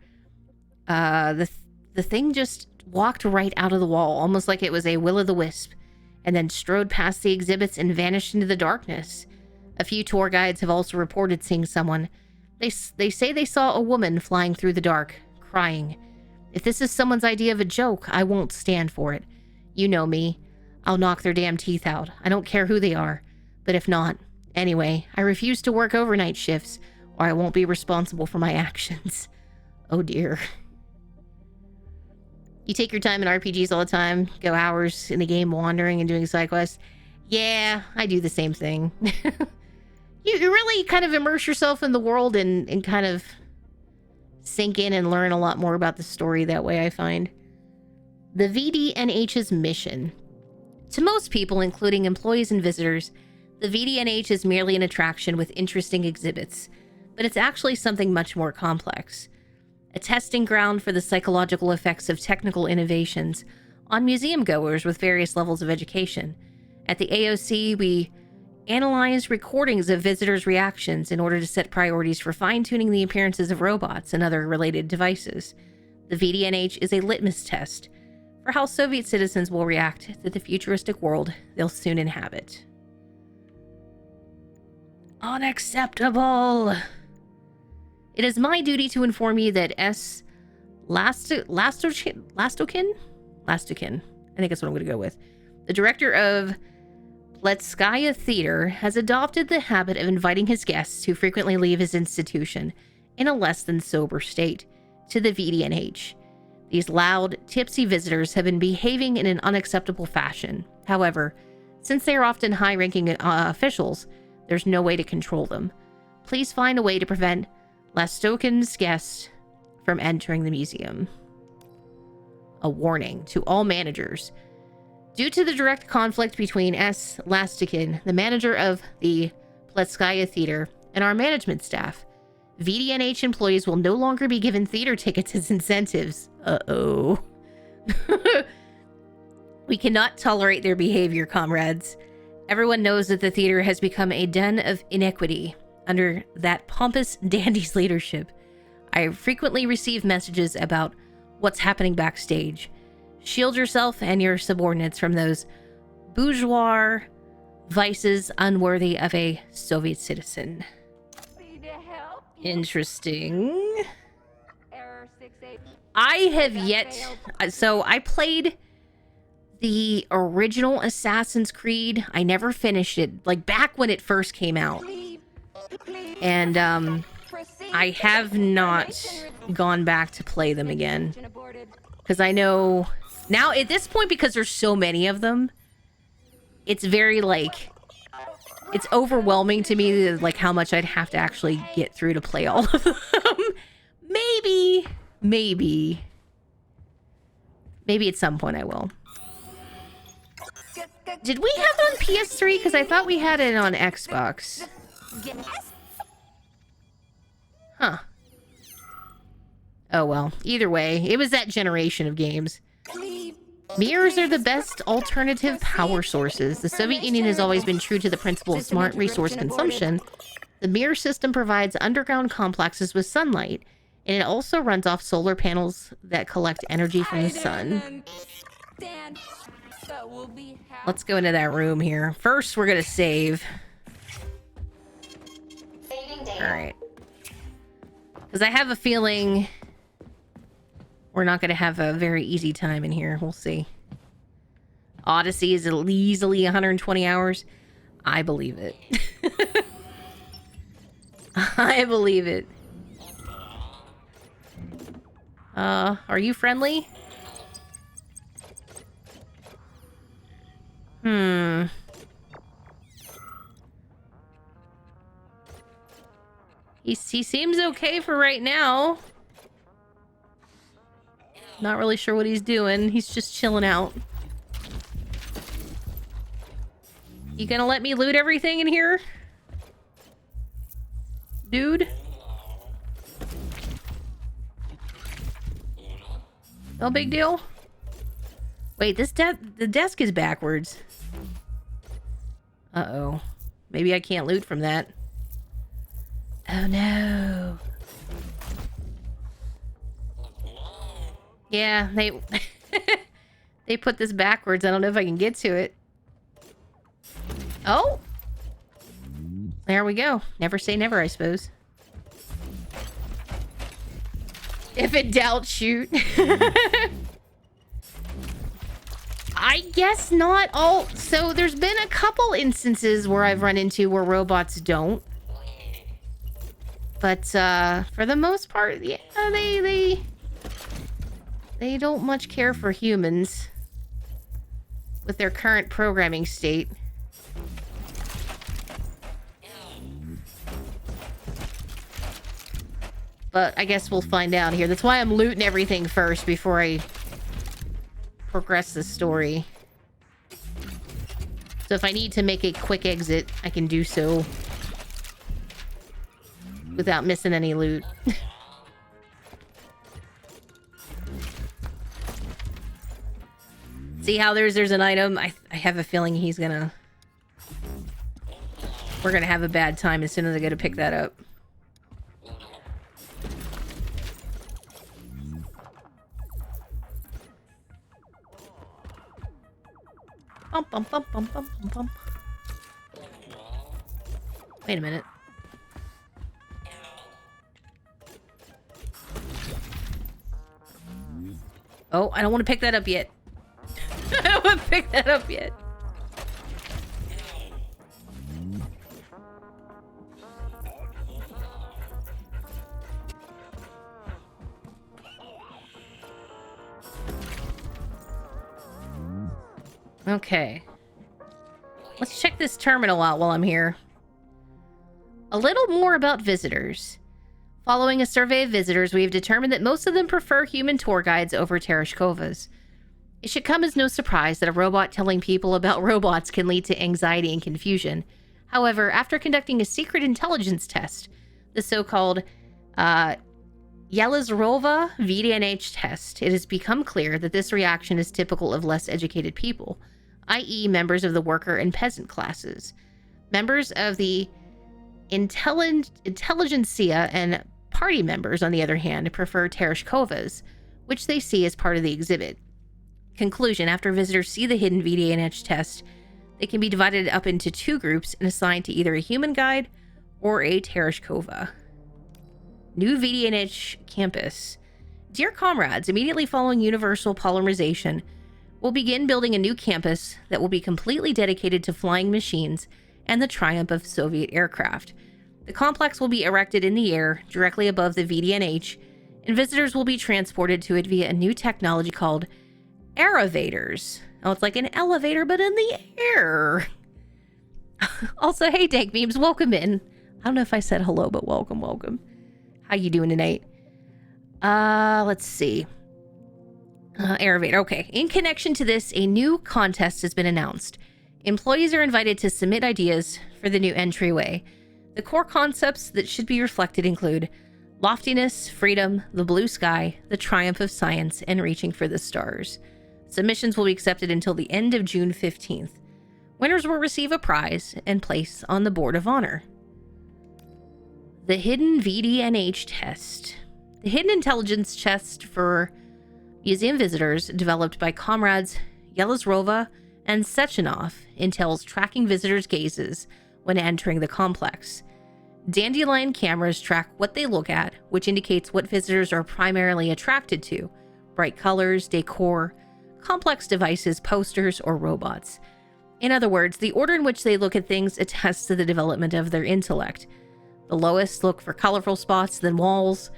A: The thing just walked right out of the wall, almost like it was a will-o'-the-wisp, and then strode past the exhibits and vanished into the darkness. A few tour guides have also reported seeing someone. They say they saw a woman flying through the dark, crying. If this is someone's idea of a joke, I won't stand for it. You know me. I'll knock their damn teeth out. I don't care who they are. But if not... Anyway, I refuse to work overnight shifts, or I won't be responsible for my actions. Oh dear. You take your time in RPGs all the time, go hours in the game wandering and doing side quests. Yeah, I do the same thing. You really kind of immerse yourself in the world and kind of sink in and learn a lot more about the story that way, I find. The VDNH's mission. To most people, including employees and visitors, the VDNH is merely an attraction with interesting exhibits, but it's actually something much more complex. A testing ground for the psychological effects of technical innovations on museum goers with various levels of education. At the AOC, we analyze recordings of visitors' reactions in order to set priorities for fine-tuning the appearances of robots and other related devices. The VDNH is a litmus test for how Soviet citizens will react to the futuristic world they'll soon inhabit. Unacceptable! It is my duty to inform you that Lastokin? I think that's what I'm going to go with. The director of Pletskaya Theater has adopted the habit of inviting his guests who frequently leave his institution in a less than sober state to the VDNH. These loud, tipsy visitors have been behaving in an unacceptable fashion. However, since they are often high-ranking officials, there's no way to control them. Please find a way to prevent Lastokin's guests from entering the museum. A warning to all managers. Due to the direct conflict between S. Lastokin, the manager of the Pletskaya Theater, and our management staff, VDNH employees will no longer be given theater tickets as incentives. Uh-oh. We cannot tolerate their behavior, comrades. Everyone knows that the theater has become a den of inequity under that pompous dandy's leadership. I frequently receive messages about what's happening backstage. Shield yourself and your subordinates from those bourgeois vices unworthy of a Soviet citizen. Interesting. I have yet... So I played the original Assassin's Creed. I never finished it, like back when it first came out. And I have not gone back to play them again. Because I know... Now, at this point, because there's so many of them, it's very, like... It's overwhelming to me, like, how much I'd have to actually get through to play all of them. Maybe at some point I will. Did we have it on PS3? Because I thought we had it on Xbox. Huh. Oh well, either way, it was that generation of games. Mirrors are the best alternative power sources. The Soviet Union has always been true to the principle of smart resource consumption. The mirror system provides underground complexes with sunlight, and it also runs off solar panels that collect energy from the sun. Let's go into that room here. First, we're gonna save. Alright. Because I have a feeling we're not going to have a very easy time in here. We'll see. Odyssey is easily 120 hours. I believe it. I believe it. Are you friendly? He seems okay for right now. Not really sure what he's doing. He's just chilling out. You gonna let me loot everything in here? Dude? No big deal? Wait, the desk is backwards. Uh-oh. Maybe I can't loot from that. Oh no. Yeah, they put this backwards. I don't know if I can get to it. Oh! There we go. Never say never, I suppose. If in doubt, shoot. I guess not all. So there's been a couple instances where I've run into where robots don't. But for the most part, yeah, they don't much care for humans with their current programming state. But I guess we'll find out here. That's why I'm looting everything first before I progress the story. So if I need to make a quick exit, I can do so without missing any loot. See how there's an item? I have a feeling we're gonna have a bad time as soon as I go to pick that up. Bum, bum, bum, bum, bum, bum, bum. Wait a minute. Oh, I don't want to pick that up yet. I don't want to pick that up yet. Okay. Let's check this terminal out while I'm here. A little more about visitors. Following a survey of visitors, we have determined that most of them prefer human tour guides over Tereshkovas. It should come as no surprise that a robot telling people about robots can lead to anxiety and confusion. However, after conducting a secret intelligence test, the so-called Yelizarova VDNH test, it has become clear that this reaction is typical of less educated people, i.e. members of the worker and peasant classes. Members of the intelligentsia and party members, on the other hand, prefer Tereshkovas, which they see as part of the exhibit. Conclusion: after visitors see the hidden VDNH test, they can be divided up into two groups and assigned to either a human guide or a Tereshkova. New VDNH campus. Dear comrades, immediately following universal polymerization, we'll begin building a new campus that will be completely dedicated to flying machines and the triumph of Soviet aircraft. The complex will be erected in the air directly above the VDNH, and visitors will be transported to it via a new technology called elevators. Oh, it's like an elevator, but in the air. Also, hey, Dank Memes, welcome in. I don't know if I said hello, but welcome. How you doing tonight? Let's see. Elevator, okay. In connection to this, a new contest has been announced. Employees are invited to submit ideas for the new entryway. The core concepts that should be reflected include loftiness, freedom, the blue sky, the triumph of science, and reaching for the stars. Submissions will be accepted until the end of June 15th. Winners will receive a prize and place on the Board of Honor. The Hidden VDNH Test. The Hidden Intelligence Test for museum visitors, developed by comrades Yelizarova and Sechenov, entails tracking visitors' gazes when entering the complex. Dandelion cameras track what they look at, which indicates what visitors are primarily attracted to: bright colors, decor, complex devices, posters, or robots. In other words, the order in which they look at things attests to the development of their intellect. The lowest look for colorful spots, then walls,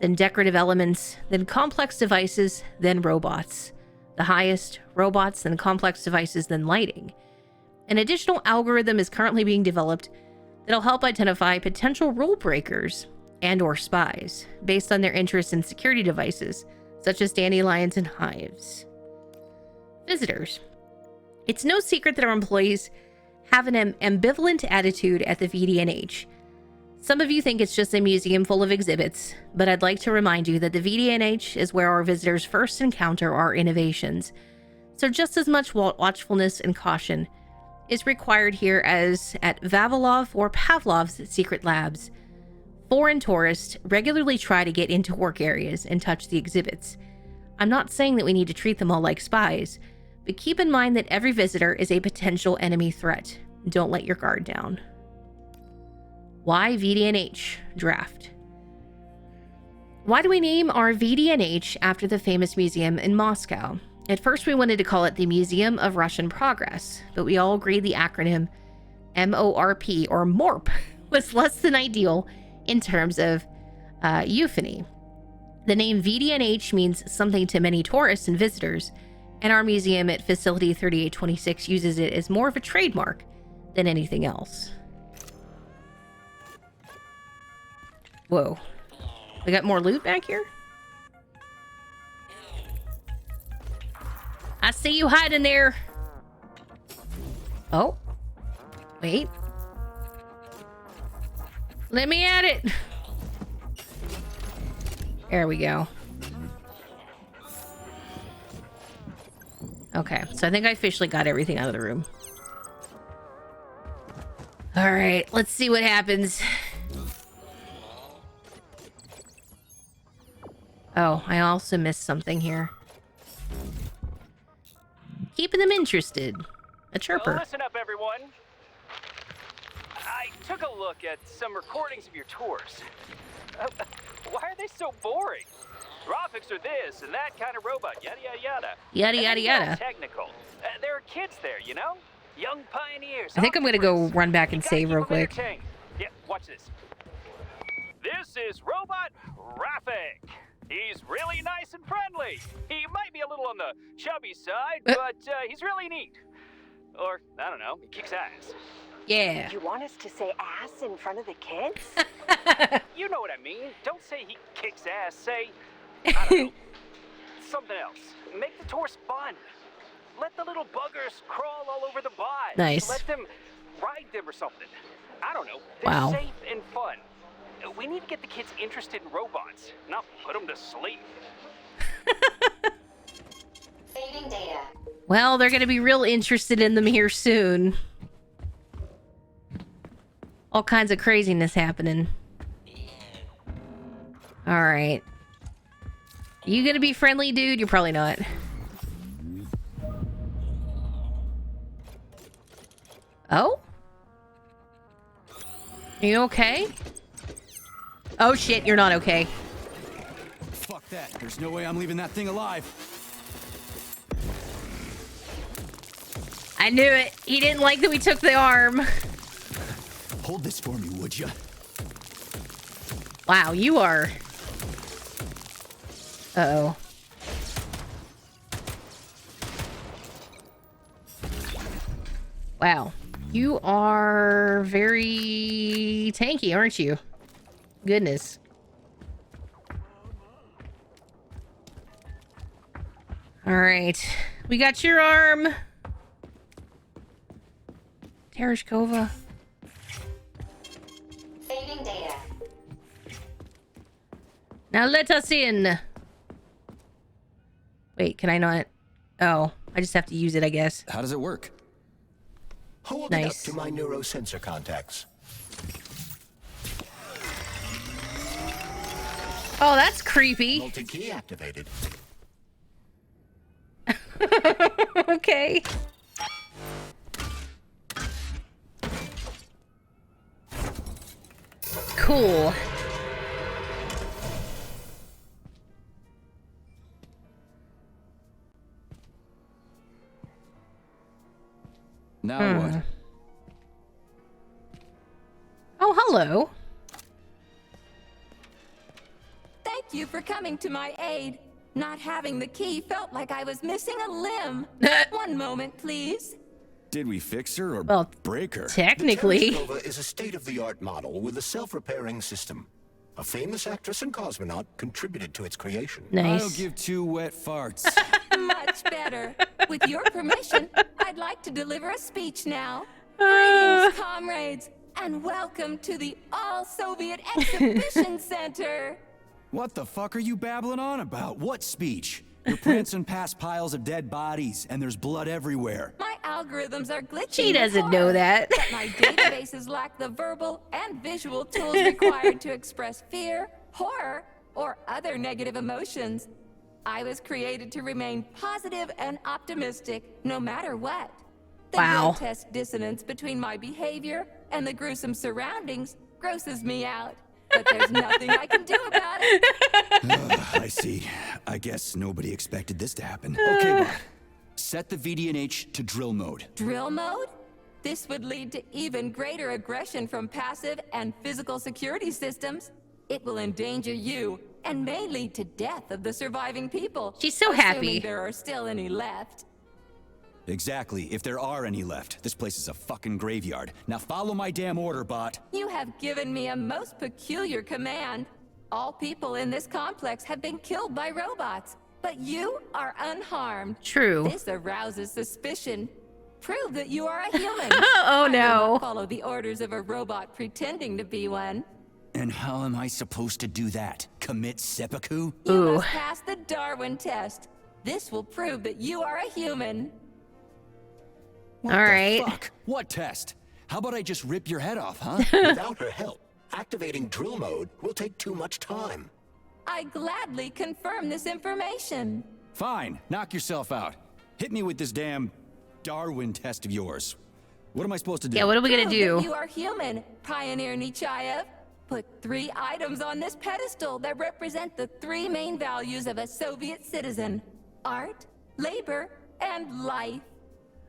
A: then decorative elements, then complex devices, then robots. The highest, robots, then complex devices, then lighting. An additional algorithm is currently being developed that'll help identify potential rule breakers and/or spies based on their interest in security devices, such as dandelions and hives. Visitors. It's no secret that our employees have an ambivalent attitude at the VDNH. Some of you think it's just a museum full of exhibits, but I'd like to remind you that the VDNH is where our visitors first encounter our innovations. So just as much watchfulness and caution is required here as at Vavilov or Pavlov's secret labs. Foreign tourists regularly try to get into work areas and touch the exhibits. I'm not saying that we need to treat them all like spies, but keep in mind that every visitor is a potential enemy threat. Don't let your guard down. Why VDNH draft? Why do we name our VDNH after the famous museum in Moscow? At first, we wanted to call it the Museum of Russian Progress, but we all agreed the acronym MORP or MORP was less than ideal in terms of euphony. The name VDNH means something to many tourists and visitors, and our museum at Facility 3826 uses it as more of a trademark than anything else. Whoa. We got more loot back here? I see you hiding there. Oh. Wait. Let me at it. There we go. Okay, so I think I officially got everything out of the room. All right, let's see what happens. Oh, I also missed something here. Keeping them interested. A chirper.
G: Well, listen up, everyone. I took a look at some recordings of your tours. Why are they so boring? Graphics are this and that kind of robot, yada yada yada.
A: Yada yada yada.
G: Technical. There are kids there, you know? Young pioneers.
A: I think I'm gonna go run back and save real quick.
G: Yeah, watch this. This is Robot Rafik. He's really nice and friendly. He might be a little on the chubby side, but he's really neat. Or, I don't know, he kicks ass.
A: Yeah.
H: You want us to say ass in front of the kids?
G: You know what I mean. Don't say he kicks ass. Say, I don't know, something else. Make the tours fun. Let the little buggers crawl all over the bod.
A: Nice.
G: Let them ride them or something. I don't know. They're
A: Wow.
G: safe and fun. We need to get the kids interested in robots, not put them to sleep.
H: Saving data.
A: Well, they're gonna be real interested in them here soon. All kinds of craziness happening. Alright. You gonna be friendly, dude? You're probably not. Oh? Are you okay? Oh shit, you're not okay.
B: Fuck that. There's no way I'm leaving that thing alive.
A: I knew it. He didn't like that we took the arm.
B: Hold this for me, would ya?
A: Wow, you are... Uh-oh. Wow. You are very tanky, aren't you? Goodness. Alright. We got your arm. Tereshkova.
H: Saving data.
A: Now let us in. Wait, can I not? Oh, I just have to use it, I guess.
B: How does it work?
C: Hold
A: Nice.
C: it up to my neurosensor contacts.
A: Oh, that's creepy.
C: Multi-key activated.
A: Okay. Cool.
B: Now what?
A: Oh, hello.
F: Thank you for coming to my aid. Not having the key felt like I was missing a limb. One moment, please.
B: Did we fix her or
A: Well,
B: break her?
A: technically.
C: Tereshkova is a state-of-the-art model with a self-repairing system. A famous actress and cosmonaut contributed to its creation.
B: I don't
A: Nice.
B: give two wet farts.
F: Much better. With your permission, I'd like to deliver a speech now. Greetings, comrades, and welcome to the All-Soviet Exhibition Center.
B: What the fuck are you babbling on about? What speech? You're prancing past piles of dead bodies, and there's blood everywhere.
F: My algorithms are glitching.
A: She
F: with
A: doesn't know
F: horror,
A: that.
F: But my databases lack the verbal and visual tools required to express fear, horror, or other negative emotions. I was created to remain positive and optimistic, no matter what. The
A: Wow.
F: grotesque dissonance between my behavior and the gruesome surroundings grosses me out. but there's nothing I can do about it.
B: I see. I guess nobody expected this to happen. Okay, Bot. Set the VDNH to drill mode.
F: Drill mode? This would lead to even greater aggression from passive and physical security systems. It will endanger you and may lead to death of the surviving people.
A: She's so
F: assuming
A: happy.
F: there are still any left.
B: Exactly. If there are any left. This place is a fucking graveyard. Now follow my damn order, Bot.
F: You have given me a most peculiar command. All people in this complex have been killed by robots, but you are unharmed.
A: True.
F: This arouses suspicion. Prove that you are a human.
A: Oh,
F: I will
A: no.
F: not follow the orders of a robot pretending to be one.
B: And how am I supposed to do that? Commit seppuku?
F: You
A: Ooh.
F: must pass the Darwin test. This will prove that you are a human.
B: What
A: All
B: the
A: right.
B: fuck? What test? How about I just rip your head off, huh?
C: Without her help, activating drill mode will take too much time.
F: I gladly confirm this information.
B: Fine. Knock yourself out. Hit me with this damn Darwin test of yours. What am I supposed to do?
A: Yeah, what are we gonna
F: Prove
A: do?
F: that you are human, Pioneer Nechayev. Put 3 items on this pedestal that represent the 3 main values of a Soviet citizen: art, labor, and life.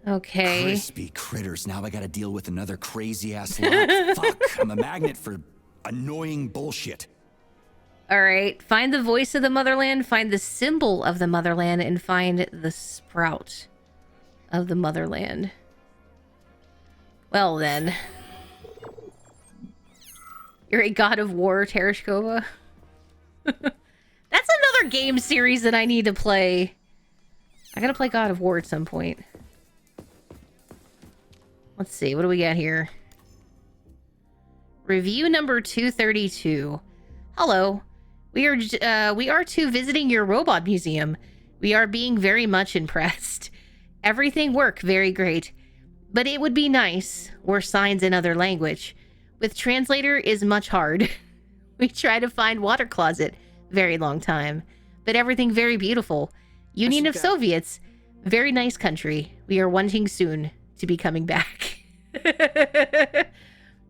A: Okay.
B: Crispy critters. Now I gotta deal with another crazy ass lot. Fuck. I'm a magnet for annoying bullshit.
A: All right. Find the voice of the motherland, find the symbol of the motherland, and find the sprout of the motherland. Well, then. You're a god of war, Tereshkova. That's another game series that I need to play. I gotta play God of War at some point. Let's see, what do we got here? Review number 232. Hello. We are too visiting your robot museum. We are being very much impressed. Everything work very great. But it would be nice were signs in other language. With translator is much hard. We try to find water closet very long time. But everything very beautiful. Union of Soviets. Very nice country. We are wanting soon to be coming back.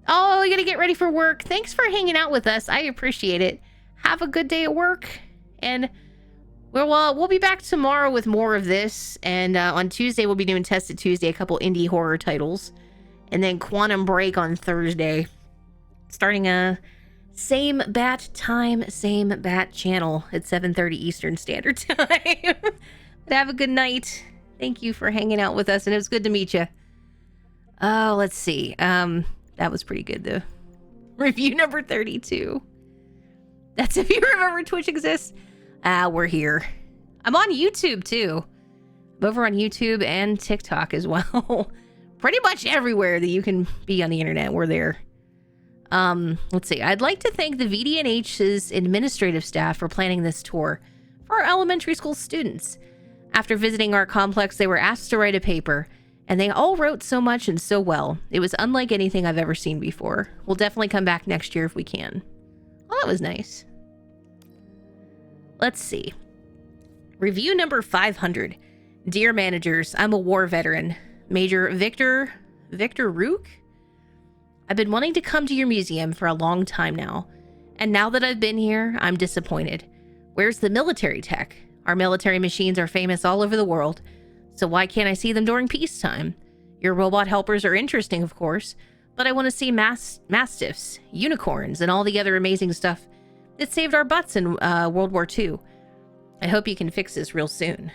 A: Oh, we gotta get ready for work. Thanks for hanging out with us. I appreciate it. Have a good day at work. And we'll be back tomorrow with more of this. And on Tuesday, we'll be doing Tested Tuesday, a couple indie horror titles. And then Quantum Break on Thursday. Starting same bat time, same bat channel at 7:30 Eastern Standard Time. But have a good night. Thank you for hanging out with us, and it was good to meet you. Oh, let's see. That was pretty good, though. Review number 32. That's if you remember Twitch exists. We're here. I'm on YouTube, too. I'm over on YouTube and TikTok as well. Pretty much everywhere that you can be on the internet, we're there. Let's see. I'd like to thank the VDNH's administrative staff for planning this tour for our elementary school students. After visiting our complex, they were asked to write a paper, and they all wrote so much and so well. It was unlike anything I've ever seen before. We'll definitely come back next year if we can. Well, that was nice. Let's see. Review number 500. Dear managers, I'm a war veteran. Major Victor Rook? I've been wanting to come to your museum for a long time now. And now that I've been here, I'm disappointed. Where's the military tech? Our military machines are famous all over the world. So why can't I see them during peacetime? Your robot helpers are interesting, of course. But I want to see mastiffs, unicorns, and all the other amazing stuff that saved our butts in World War II. I hope you can fix this real soon.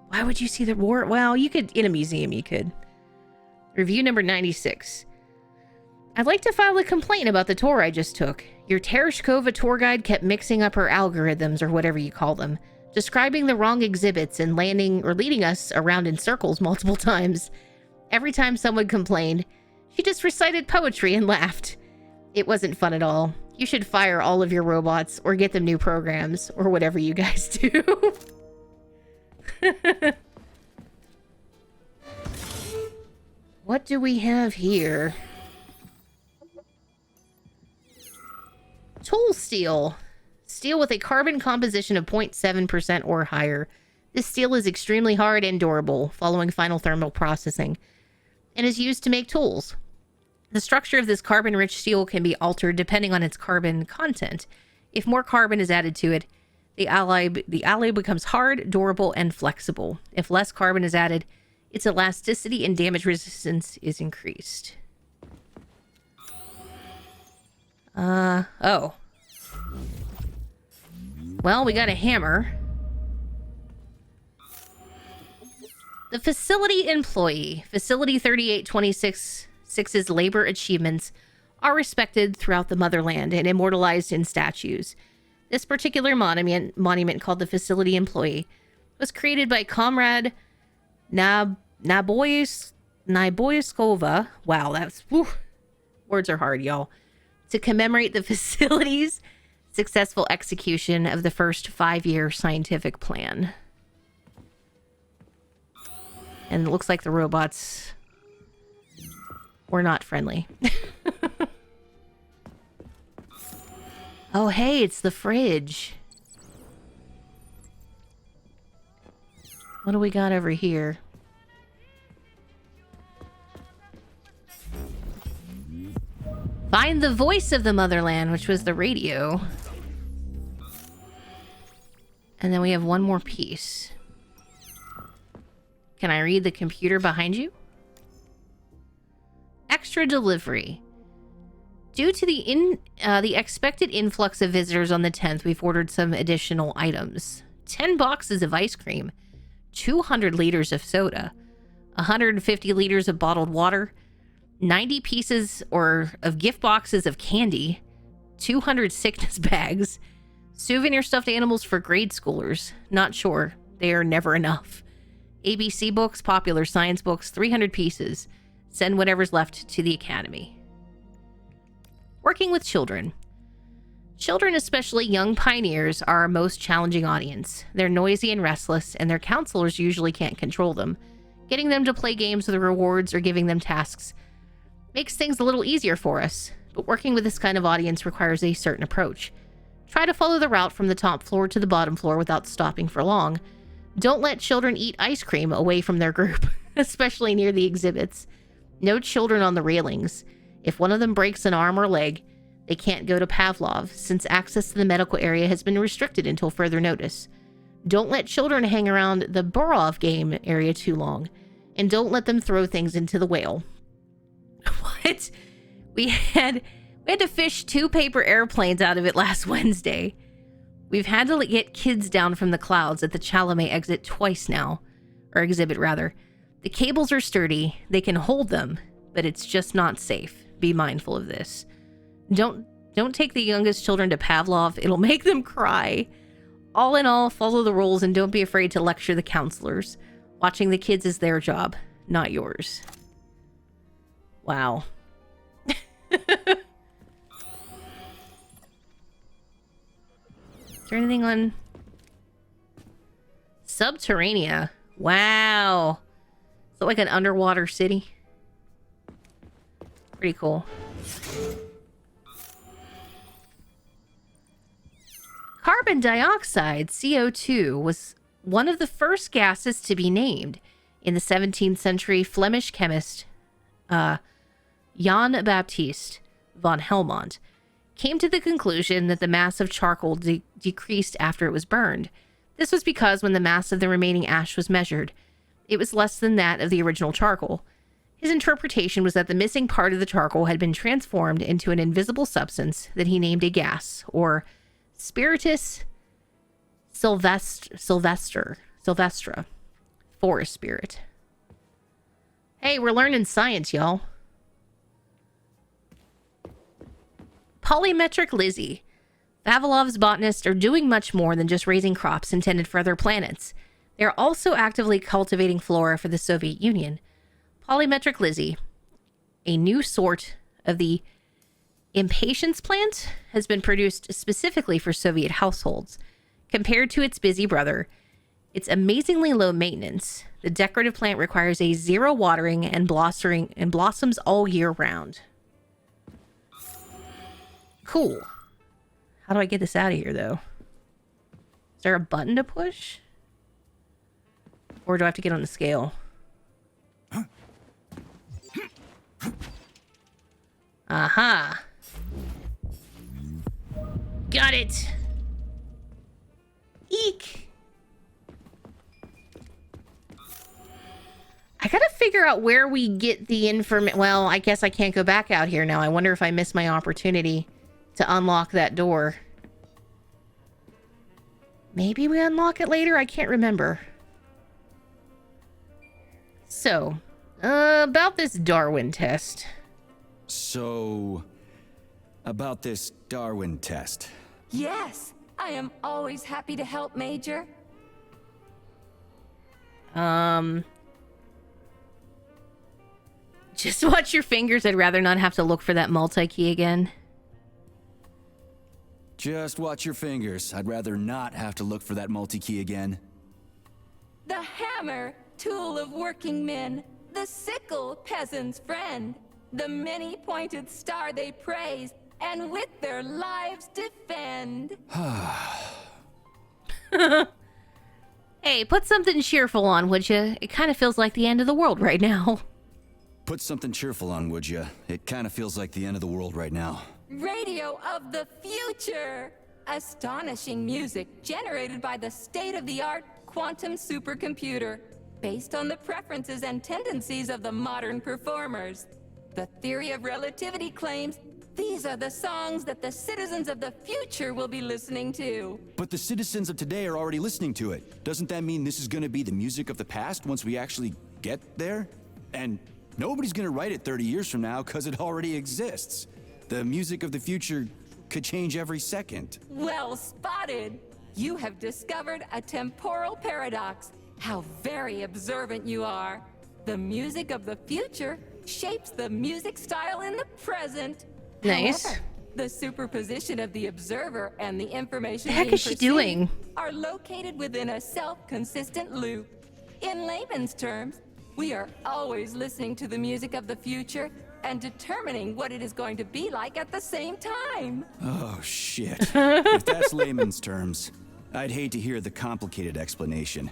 A: Why would you see the war? Well, you could, in a museum, you could. Review number 96. I'd like to file a complaint about the tour I just took. Your Tereshkova tour guide kept mixing up her algorithms, or whatever you call them, describing the wrong exhibits and leading us around in circles multiple times. Every time someone complained, she just recited poetry and laughed. It wasn't fun at all. You should fire all of your robots or get them new programs or whatever you guys do. What do we have here? Tool steel. Steel with a carbon composition of 0.7% or higher. This steel is extremely hard and durable, following final thermal processing, and is used to make tools. The structure of this carbon-rich steel can be altered depending on its carbon content. If more carbon is added to it, the alloy becomes hard, durable, and flexible. If less carbon is added, its elasticity and damage resistance is increased. Oh. Well, we got a hammer. The facility employee, Facility 3826's labor achievements are respected throughout the motherland and immortalized in statues. This particular monument called the Facility Employee was created by Comrade Naboyskova. Wow, that's... Whew, words are hard, y'all. To commemorate the facility's successful execution of the first 5-year scientific plan. And it looks like the robots were not friendly. Oh, hey, it's the fridge. What do we got over here? Find the voice of the motherland, which was the radio. And then we have one more piece. Can I read the computer behind you? Extra delivery. Due to the expected influx of visitors on the 10th, we've ordered some additional items. 10 boxes of ice cream, 200 liters of soda, 150 liters of bottled water, 90 pieces of gift boxes of candy, 200 sickness bags, souvenir stuffed animals for grade schoolers. Not sure. They are never enough. ABC books, popular science books, 300 pieces. Send whatever's left to the academy. Working with children. Children, especially young pioneers, are our most challenging audience. They're noisy and restless, and their counselors usually can't control them. Getting them to play games with rewards or giving them tasks makes things a little easier for us, but working with this kind of audience requires a certain approach. Try to follow the route from the top floor to the bottom floor without stopping for long. Don't let children eat ice cream away from their group, especially near the exhibits. No children on the railings. If one of them breaks an arm or leg, they can't go to Pavlov, since access to the medical area has been restricted until further notice. Don't let children hang around the Burov game area too long, and don't let them throw things into the whale. What? We had to fish 2 paper airplanes out of it last Wednesday. We've had to get kids down from the clouds at the Chalamet exhibit twice now. Or exhibit, rather. The cables are sturdy, they can hold them, but it's just not safe. Be mindful of this. Don't take the youngest children to Pavlov. It'll make them cry. All in all, follow the rules and don't be afraid to lecture the counselors. Watching the kids is their job, not yours. Wow. Is there anything on Subterranea? Wow. Is it like an underwater city? Pretty cool. Carbon dioxide, CO2, was one of the first gases to be named. In the 17th century, Flemish chemist Jan Baptist von Helmont came to the conclusion that the mass of charcoal decreased after it was burned. This was because when the mass of the remaining ash was measured, it was less than that of the original charcoal. His interpretation was that the missing part of the charcoal had been transformed into an invisible substance that he named a gas, or Spiritus Sylvestra, forest spirit. Hey, we're learning science, y'all. Polymetric Lizzie. Vavilov's botanists are doing much more than just raising crops intended for other planets. They are also actively cultivating flora for the Soviet Union. Polymetric Lizzie, a new sort of the impatiens plant, has been produced specifically for Soviet households. Compared to its busy brother, it's amazingly low maintenance. The decorative plant requires a zero watering and blossoms all year round. Cool. How do I get this out of here, though? Is there a button to push? Or do I have to get on the scale? Aha. Got it. Eek. I gotta figure out where we get the information. Well, I guess I can't go back out here now. I wonder if I missed my opportunity to unlock that door. Maybe we unlock it later? I can't remember. So, about this Darwin test.
B: So, about this Darwin test.
F: Yes, I am always happy to help, Major.
A: Just watch your fingers. I'd rather not have to look for that multi-key again.
B: Just watch your fingers. I'd rather not have to look for that multi-key again.
F: The hammer, tool of working men. The sickle, peasant's friend. The many-pointed star they praise, and with their lives defend.
A: Hey, put something cheerful on, would you? It kind of feels like the end of the world right now.
B: Put something cheerful on, would ya? It kind of feels like the end of the world right now.
F: Radio of the future! Astonishing music generated by the state-of-the-art quantum supercomputer, based on the preferences and tendencies of the modern performers. The theory of relativity claims these are the songs that the citizens of the future will be listening to.
B: But the citizens of today are already listening to it. Doesn't that mean this is gonna be the music of the past once we actually get there? And nobody's gonna write it 30 years from now because it already exists. The music of the future could change every second.
F: Well spotted! You have discovered a temporal paradox. How very observant you are. The music of the future shapes the music style in the present.
A: Nice.
F: However, the superposition of the observer and the information
A: The heck
F: being
A: is she
F: perceived
A: doing?
F: are located within a self-consistent loop. In layman's terms, we are always listening to the music of the future and determining what it is going to be like at the same time.
B: Oh, shit. If that's layman's terms, I'd hate to hear the complicated explanation.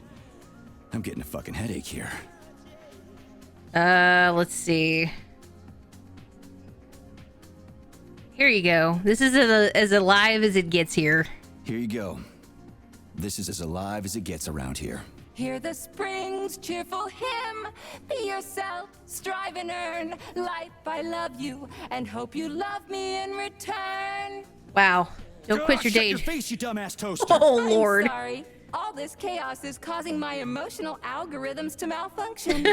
B: I'm getting a fucking headache here.
A: Let's see. Here you go. This is as alive as it gets here.
B: Here you go. This is as alive as it gets around here.
F: Hear the spring's cheerful hymn. Be yourself, strive and earn. Life, I love you, and hope you love me in return.
A: Wow. Don't quit your
B: Shut
A: day.
B: your face, you dumbass toaster!
A: Oh,
F: I'm
A: Lord.
F: sorry. All this chaos is causing my emotional algorithms to malfunction.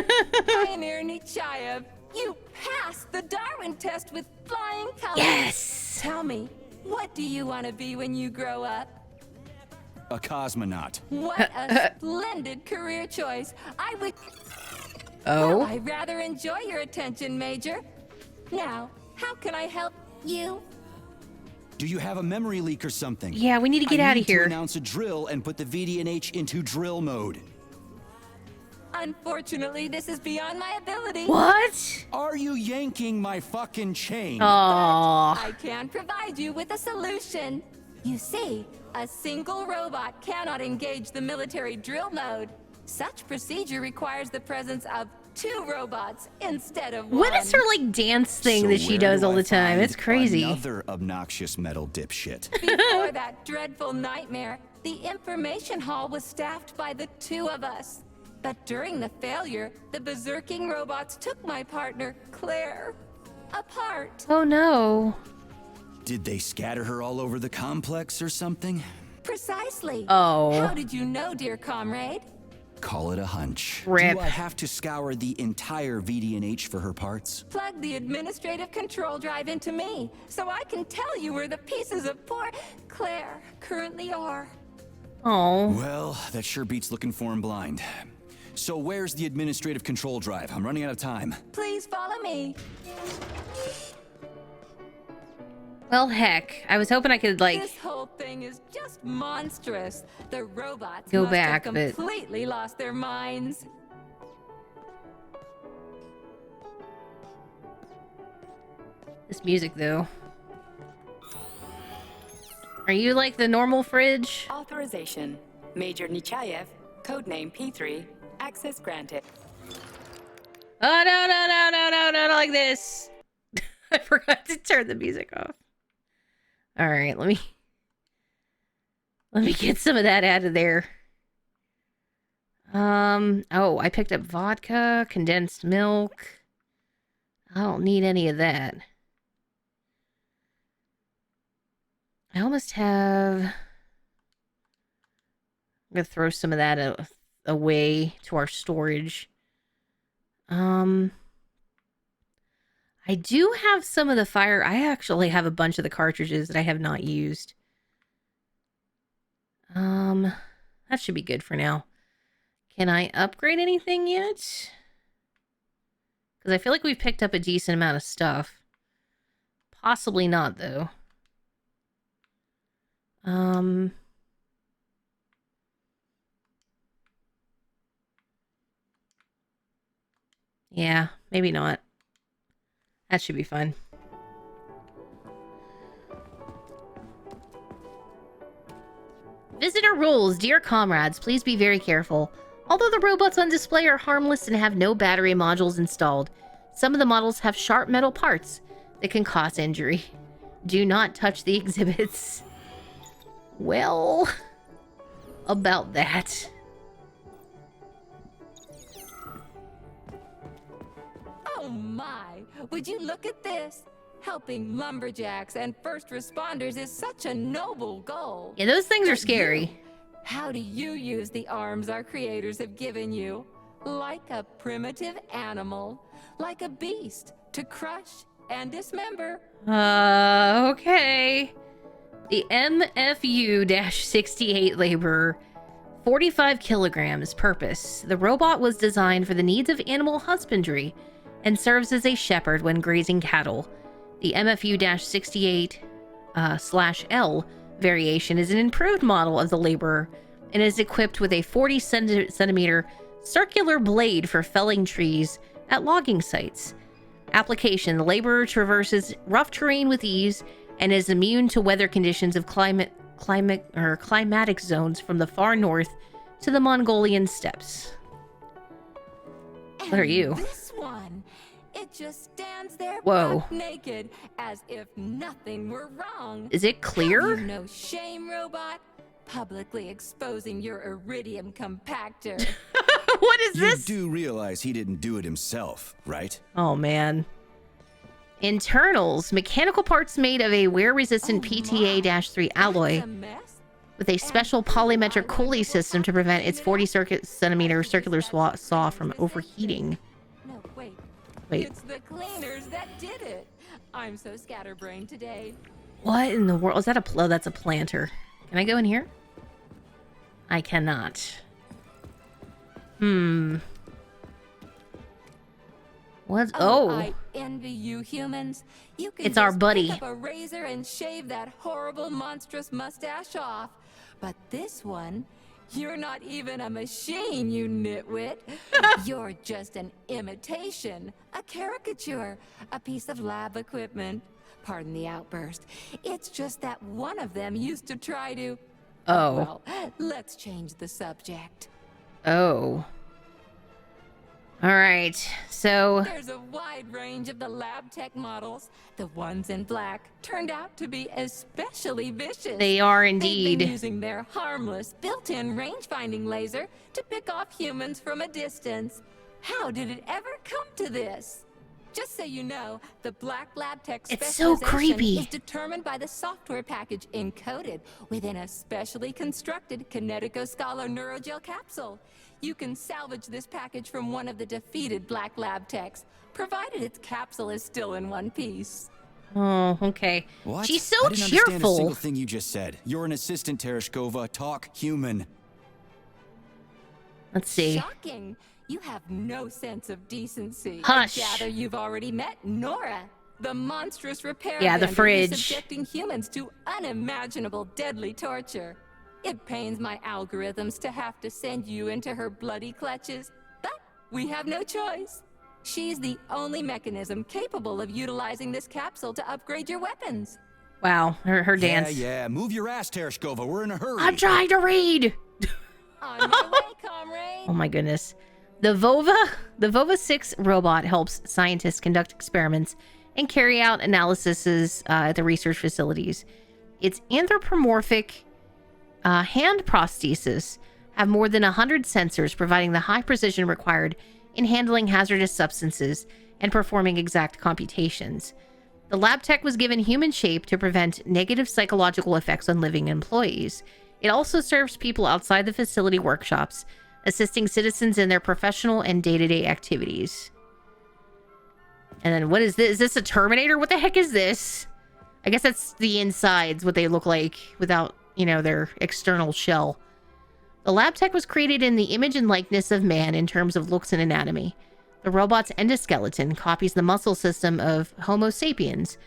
F: Pioneer Nietzscheyev, you passed the Darwin test with flying colors.
A: Yes!
F: Tell me, what do you want to be when you grow up?
B: A cosmonaut.
F: What a splendid career choice. I would...
A: Oh?
F: Well, I rather enjoy your attention, Major. Now, how can I help you?
B: Do you have a memory leak or something?
A: Yeah, we need to get
B: I
A: out
B: need
A: of here.
B: to announce a drill and put the VD&H into drill mode.
F: Unfortunately, this is beyond my ability.
A: What?
B: Are you yanking my fucking chain?
A: Aww.
F: I can provide you with a solution. You see, a single robot cannot engage the military drill mode. Such procedure requires the presence of 2 robots instead of 1.
A: What is her, like, dance thing
B: So
A: that she
B: where
A: does
B: do
A: all
B: I
A: the time?
B: find
A: It's crazy.
B: Another obnoxious metal dipshit.
F: Before that dreadful nightmare, the information hall was staffed by the 2 of us. But during the failure, the berserking robots took my partner, Claire, apart.
A: Oh, no.
B: Did they scatter her all over the complex or something?
F: Precisely.
A: Oh.
F: How did you know, dear comrade?
B: Call it a hunch.
A: Rip.
B: Do I have to scour the entire VD&H for her parts?
F: Plug the administrative control drive into me, so I can tell you where the pieces of poor Claire currently are.
A: Oh.
B: Well, that sure beats looking for him blind. So where's the administrative control drive? I'm running out of time.
F: Please follow me.
A: Well, heck. I was hoping I could, like...
F: This whole thing is just monstrous. The robots
A: Go
F: must
A: back,
F: have
A: but-
F: completely lost their minds.
A: This music, though. Are you like the normal fridge?
I: Authorization. Major Nietzscheyev, codename P-3, access granted.
A: Oh, no, not like this. I forgot to turn the music off. All right, let me get some of that out of there. Oh, I picked up vodka, condensed milk. I don't need any of that. I almost have... I'm gonna throw some of that away to our storage. I do have some of the fire. I actually have a bunch of the cartridges that I have not used. That should be good for now. Can I upgrade anything yet? Because I feel like we've picked up a decent amount of stuff. Possibly not, though. Yeah, maybe not. That should be fun. Visitor rules. Dear comrades, please be very careful. Although the robots on display are harmless and have no battery modules installed, some of the models have sharp metal parts that can cause injury. Do not touch the exhibits. Well, about that.
F: Oh my! Would you look at this? Helping lumberjacks and first responders is such a noble goal.
A: Yeah, those things are
F: But
A: scary.
F: how do you use the arms our creators have given you? Like a primitive animal, like a beast, to crush and dismember.
A: Okay. The MFU-68 laborer. 45 kilograms. Purpose. The robot was designed for the needs of animal husbandry and serves as a shepherd when grazing cattle. The MFU-68/L variation is an improved model of the laborer and is equipped with a 40 centimeter circular blade for felling trees at logging sites. Application: the laborer traverses rough terrain with ease and is immune to weather conditions of climatic zones from the far north to the Mongolian steppes. What are you?
F: This one, it just stands there
A: Whoa.
F: buck naked, as if nothing were wrong.
A: Is it clear?
F: Have you no shame, robot? Publicly exposing your iridium compactor.
A: What is this?
B: You do realize he didn't do it himself, right?
A: Oh, man. Internals. Mechanical parts made of a wear-resistant PTA-3 alloy
F: It's a mess.
A: with a special polymetric cooling system to prevent its 40 centimeter circular saw from overheating.
F: No, wait.
A: Wait.
F: It's the cleaners that did it. I'm so scatterbrained today.
A: What in the world? Is that a... Oh, that's a planter. Can I go in here? I cannot. What's... Oh.
F: I envy you humans. You can
A: It's our
F: just
A: buddy.
F: pick up a razor and shave that horrible, monstrous mustache off. But this one, you're not even a machine, you nitwit. You're just an imitation, a caricature, a piece of lab equipment. Pardon the outburst. It's just that one of them used to try to...
A: Oh.
F: Well, let's change the subject.
A: Oh. All right. So...
F: There's a wide range of the lab tech models. The ones in black turned out to be especially vicious.
A: They are
F: They've
A: indeed.
F: been using their harmless, built-in range-finding laser to pick off humans from a distance. How did it ever come to this? Just so you know, the black lab tech
A: It's so
F: specialization
A: creepy.
F: is determined by the software package encoded within a specially constructed Kinetico-Scala neurogel capsule. You can salvage this package from one of the defeated black lab techs, provided its capsule is still in one piece.
A: Oh, okay.
B: What?
A: She's so
B: I didn't understand a
A: cheerful.
B: single thing you just said. You're an assistant, Tereshkova. Talk human.
A: Let's see.
F: Shocking! You have no sense of decency.
A: Hush.
F: I gather you've already met Nora, the monstrous repair
A: Yeah, the
F: vendor who's
A: fridge.
F: subjecting humans to unimaginable deadly torture. It pains my algorithms to have to send you into her bloody clutches, but we have no choice. She's the only mechanism capable of utilizing this capsule to upgrade your weapons.
A: Wow, her dance.
B: Yeah, move your ass, Tereshkova. We're in a hurry.
A: I'm trying to read.
F: On my way, comrade.
A: Oh my goodness. The Vova 6 robot helps scientists conduct experiments and carry out analyses at the research facilities. Its anthropomorphic hand prostheses have more than 100 sensors, providing the high precision required in handling hazardous substances and performing exact computations. The lab tech was given human shape to prevent negative psychological effects on living employees. It also serves people outside the facility workshops, assisting citizens in their professional and day-to-day activities. And then what is this? Is this a Terminator? What the heck is this? I guess that's the insides, what they look like without, you know, their external shell. The lab tech was created in the image and likeness of man in terms of looks and anatomy. The robot's endoskeleton copies the muscle system of Homo sapiens,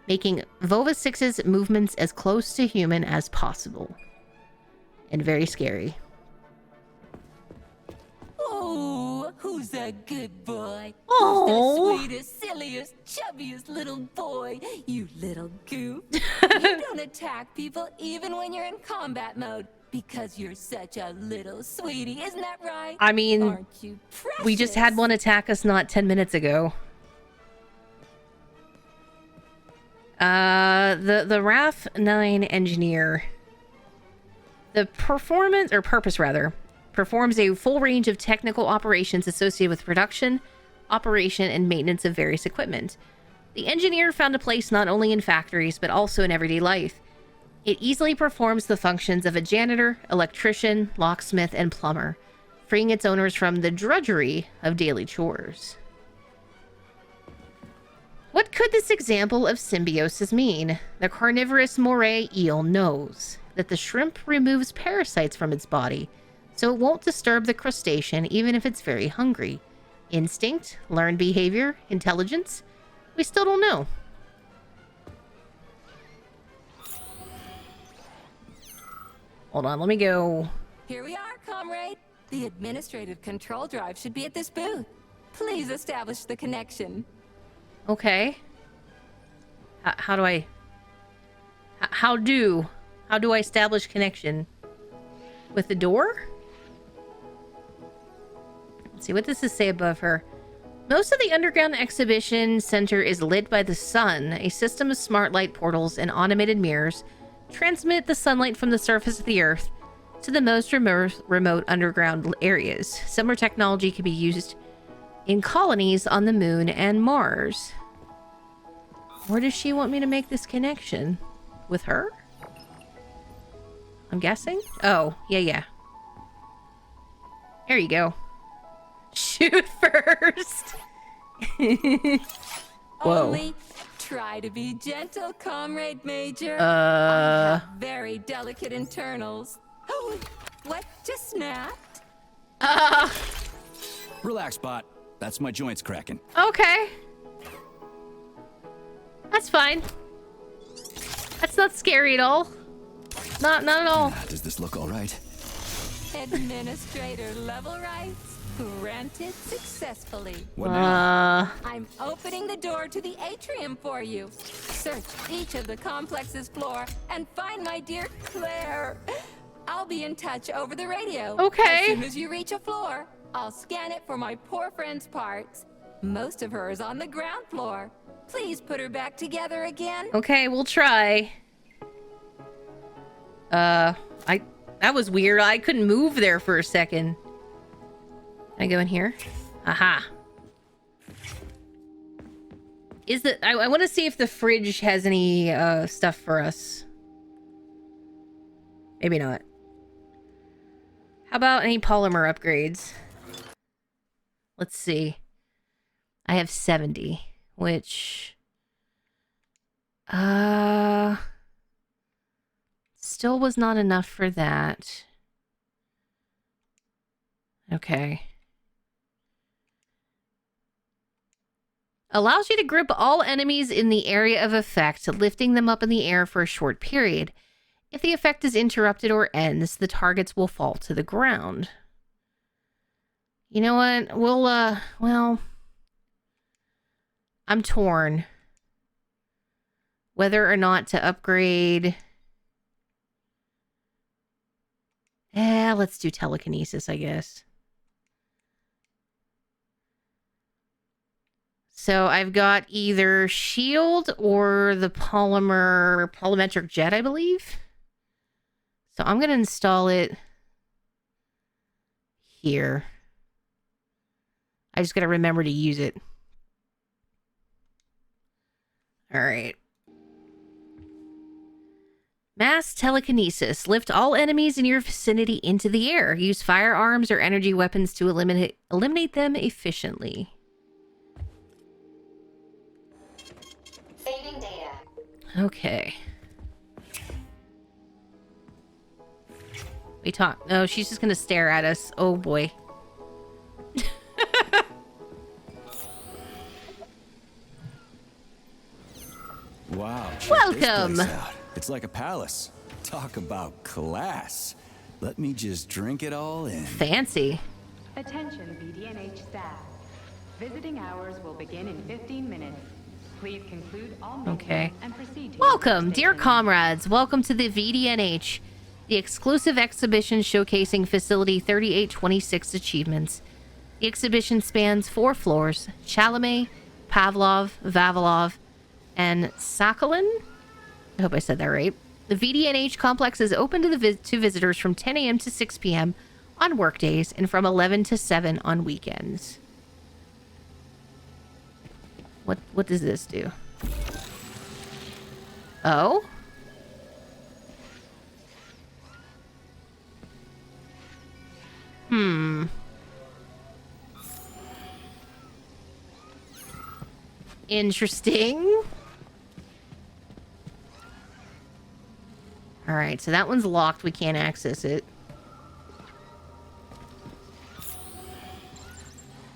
A: making Vova 6's movements as close to human as possible. And very scary.
F: Oh, who's a good boy?
A: Oh,
F: Who's the sweetest, silliest, chubbiest little boy? You little goof. You don't attack people even when you're in combat mode because you're such a little sweetie. Isn't that right?
A: I mean,
F: aren't you precious?
A: we just had one attack us not 10 minutes ago. The RAF 9 engineer. The purpose performs a full range of technical operations associated with production, operation, and maintenance of various equipment. The engineer found a place not only in factories, but also in everyday life. It easily performs the functions of a janitor, electrician, locksmith, and plumber, freeing its owners from the drudgery of daily chores. What could this example of symbiosis mean? The carnivorous moray eel knows that the shrimp removes parasites from its body, so it won't disturb the crustacean even if it's very hungry. Instinct, learned behavior, intelligence? We still don't know. Hold on, let me go.
F: Here we are, comrade. The administrative control drive should be at this booth. Please establish the connection.
A: Okay. How do I... How do I establish connection? With the door? Let's see, what does this say above her? Most of the underground exhibition center is lit by the sun. A system of smart light portals and automated mirrors transmit the sunlight from the surface of the earth to the most remote underground areas. Similar technology can be used in colonies on the moon and Mars. Where does she want me to make this connection? With her? I'm guessing? Oh, yeah. There you go. Shoot first. Whoa.
F: Only try to be gentle, comrade Major. I have very delicate internals. Oh, what just snapped?
B: Relax, bot. That's my joints cracking.
A: Okay. That's fine. That's not scary at all. Not at all.
B: Does this look all right?
F: Administrator level rights granted successfully.
B: What now?
F: I'm opening the door to the atrium for you. Search each of the complex's floor and find my dear Claire. I'll be in touch over the radio.
A: Okay.
F: As soon as you reach a floor, I'll scan it for my poor friend's parts. Most of her is on the ground floor. Please put her back together again.
A: Okay, we'll try. That was weird. I couldn't move there for a second. Can I go in here? Aha. I want to see if the fridge has any stuff for us. Maybe not. How about any polymer upgrades? Let's see. I have 70, which still was not enough for that. Okay. Allows you to grip all enemies in the area of effect, lifting them up in the air for a short period. If the effect is interrupted or ends, the targets will fall to the ground. You know what? We'll, well, I'm torn. Whether or not to upgrade. Let's do telekinesis, I guess. So I've got either shield or the polymetric jet, I believe. So I'm going to install it here. I just got to remember to use it. All right. Mass telekinesis. Lift all enemies in your vicinity into the air. Use firearms or energy weapons to eliminate them efficiently.
H: Saving data.
A: Okay. We talk. No, she's just gonna stare at us. Oh boy.
B: Wow. check this
A: Welcome.
B: place out. It's like a palace. Talk about class. Let me just drink it all in.
A: Fancy.
I: Attention BDNH staff. Visiting hours will begin in 15 minutes. Please conclude all meetings
A: Okay.
I: and proceed to
A: Welcome,
I: your
A: dear
I: station.
A: comrades. Welcome to the VDNH, the exclusive exhibition showcasing Facility 3826 achievements. The exhibition spans 4 floors: Chalamet, Pavlov, Vavilov, and Sakhalin. I hope I said that right. The VDNH complex is open to visitors from 10 a.m. to 6 p.m. on workdays and from 11 to 7 on weekends. What does this do? Oh? Interesting. Alright, so that one's locked. We can't access it.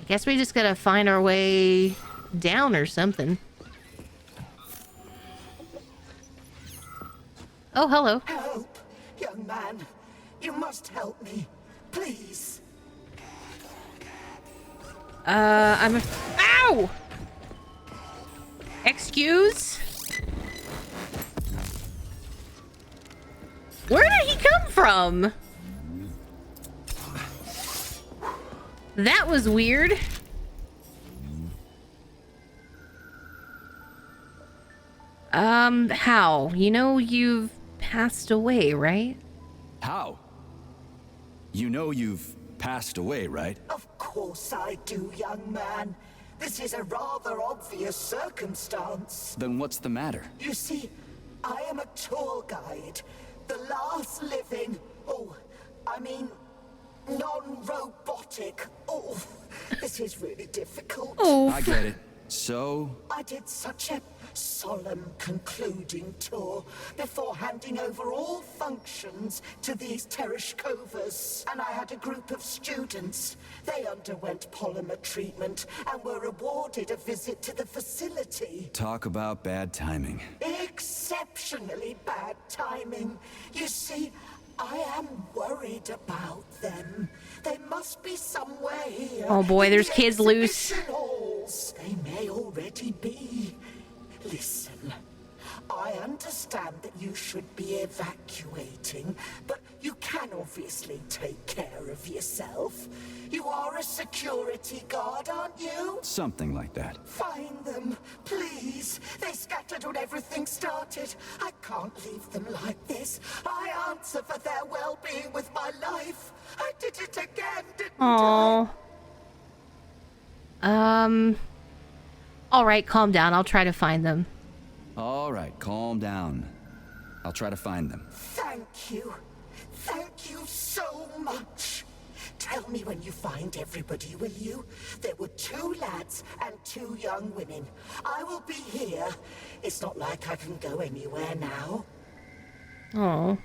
A: I guess we just gotta find our way down or something. Oh, hello.
J: Help! Young man, you must help me. Please.
A: Ow! Excuse? Where did he come from? That was weird. How? You know you've passed away, right?
B: How? You know you've passed away, right?
J: Of course I do, young man. This is a rather obvious circumstance.
B: Then what's the matter?
J: You see, I am a tour guide. The last living... non-robotic... Oh, this is really difficult.
A: Oh.
B: I get it. So?
J: I did such a solemn concluding tour before handing over all functions to these Tereshkovas. And I had a group of students. They underwent polymer treatment and were awarded a visit to the facility.
B: Talk about bad timing.
J: Exceptionally bad timing. You see, I am worried about them. There must be somewhere here.
A: Oh boy,
J: in
A: there's
J: the
A: kids loose.
J: exhibition halls. They may already be. Listen, I understand that you should be evacuating, but you can obviously take care of yourself. You are a security guard, aren't you?
B: Something like that.
J: Find them, please. They scattered when everything started. I can't leave them like this. I answer for their well-being with my life. I did it again, didn't I?
A: Aww. All right, calm down. I'll try to find them.
B: All right, calm down. I'll try to find them.
J: Thank you. Thank you so much. Tell me when you find everybody, will you? There were 2 lads and 2 young women. I will be here. It's not like I can go anywhere now.
A: Oh.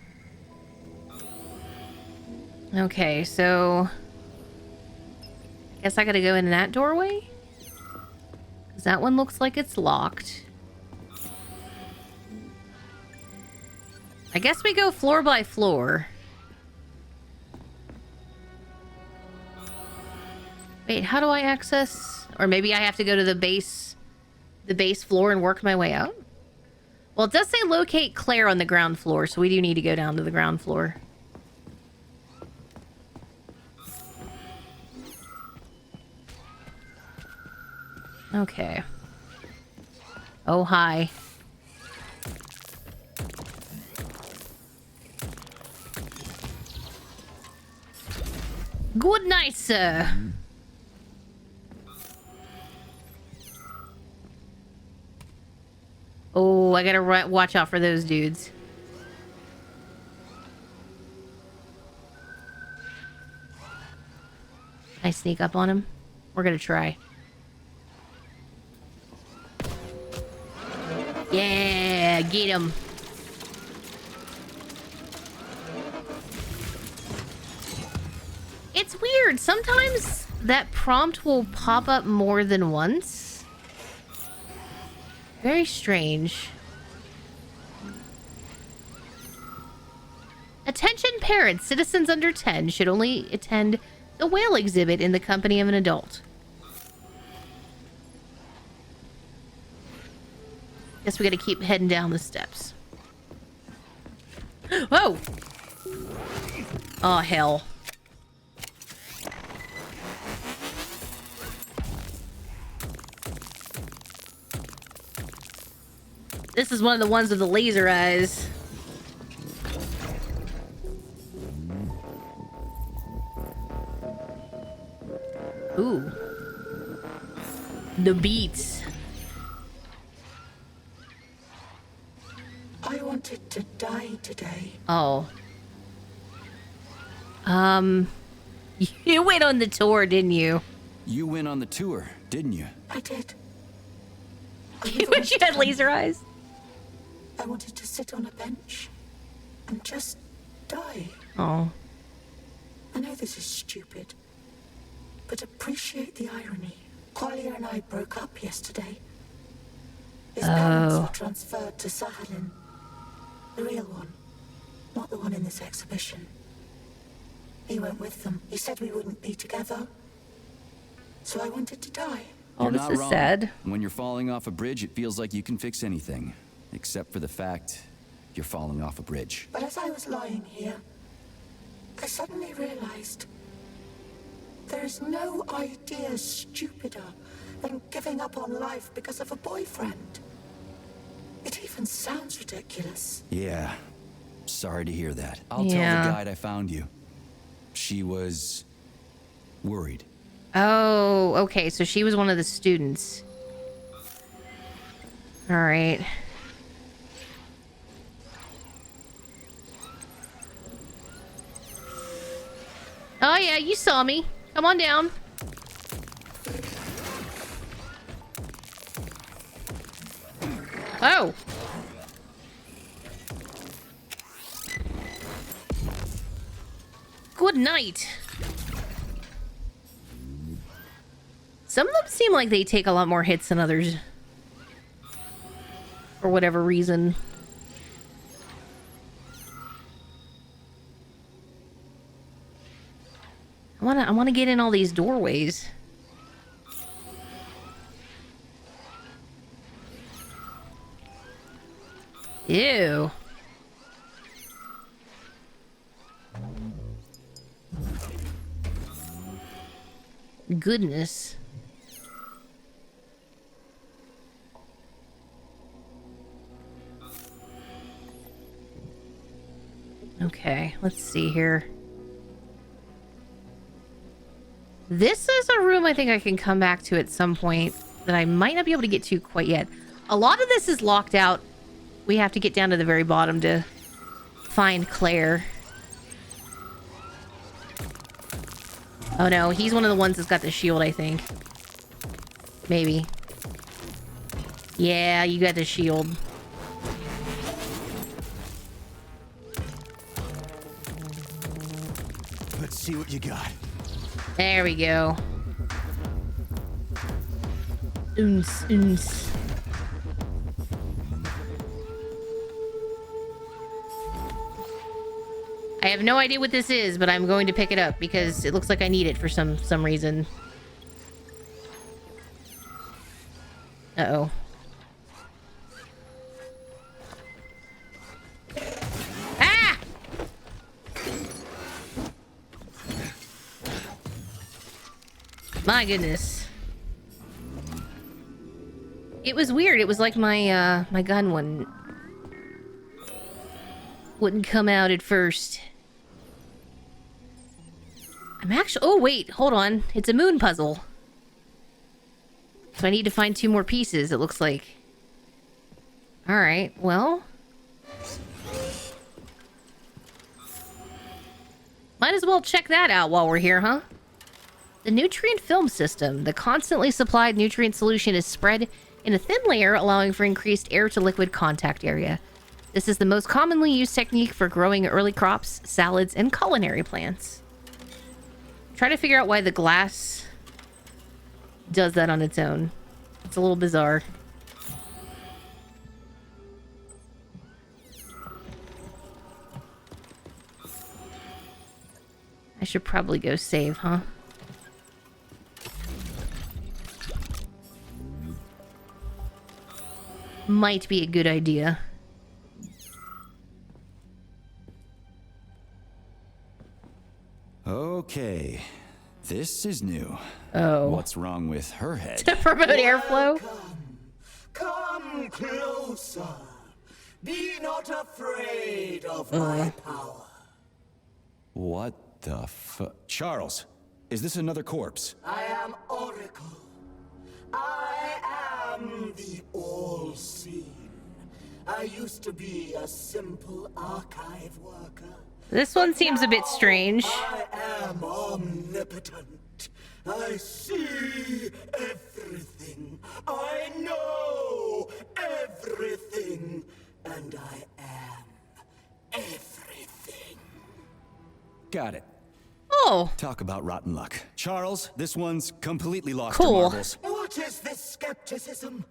A: Okay, so... guess I gotta go in that doorway? Because that one looks like it's locked. I guess we go floor by floor. Wait, how do I access? Or maybe I have to go to the base floor and work my way out? Well, it does say locate Claire on the ground floor, so we do need to go down to the ground floor. Okay. Oh, hi. Good night, sir. Oh, I gotta watch out for those dudes. Can I sneak up on him? We're gonna try. Yeah, get him. It's weird. Sometimes that prompt will pop up more than once. Very strange. Attention parents. Citizens under 10 should only attend the whale exhibit in the company of an adult. Guess we gotta keep heading down the steps. Whoa! Oh, hell. This is one of the ones with the laser eyes. Ooh. The beats.
J: I wanted to die today.
A: Oh. You went on the tour, didn't you?
B: You went on the tour, didn't you?
J: I did.
A: You wish you had laser eyes?
J: I wanted to sit on a bench and just die.
A: Oh.
J: I know this is stupid, but appreciate the irony. Qualia and I broke up yesterday. His parents were transferred to Sahalin. The real one, not the one in this exhibition. He went with them. He said we wouldn't be together. So I wanted to die.
A: Oh, this is sad.
B: When you're falling off a bridge, it feels like you can fix anything. Except for the fact you're falling off a bridge.
J: But as I was lying here, I suddenly realized there is no idea stupider than giving up on life because of a boyfriend. It even sounds ridiculous.
B: Yeah. Sorry to hear that. I'll tell the guide I found you. She was worried.
A: Oh, okay. So she was one of the students. All right. Oh, yeah, you saw me. Come on down. Oh. Good night. Some of them seem like they take a lot more hits than others. For whatever reason. I wanna get in all these doorways. Ew. Goodness. Okay, let's see here. This is a room I think I can come back to at some point that I might not be able to get to quite yet. A lot of this is locked out. We have to get down to the very bottom to find Claire. Oh no, he's one of the ones that's got the shield, I think. Maybe. Yeah, you got the shield.
B: Let's see what you got.
A: There we go. Oons, oons. I have no idea what this is, but I'm going to pick it up because it looks like I need it for some reason. Uh-oh. Ah! My goodness. It was weird. It was like my my gun wouldn't come out at first. I'm actually... Oh, wait. Hold on. It's a moon puzzle. So I need to find 2 more pieces, it looks like. Alright, well... Might as well check that out while we're here, huh? The nutrient film system. The constantly supplied nutrient solution is spread in a thin layer, allowing for increased air-to-liquid contact area. This is the most commonly used technique for growing early crops, salads, and culinary plants. Try to figure out why the glass does that on its own. It's a little bizarre. I should probably go save, huh? Might be a good idea.
B: Okay, this is new.
A: Oh.
B: What's wrong with her head?
A: To promote airflow?
J: Come closer. Be not afraid of my power.
B: What the Charles, is this another corpse?
J: I am Oracle. I am the all-seeing. I used to be a simple archive worker.
A: This one seems a bit strange.
J: I am omnipotent. I see everything. I know everything. And I am everything.
B: Got it.
A: Oh.
B: Talk about rotten luck. Charles, this one's completely lost
A: Cool.
B: to marbles.
J: What is this skepticism?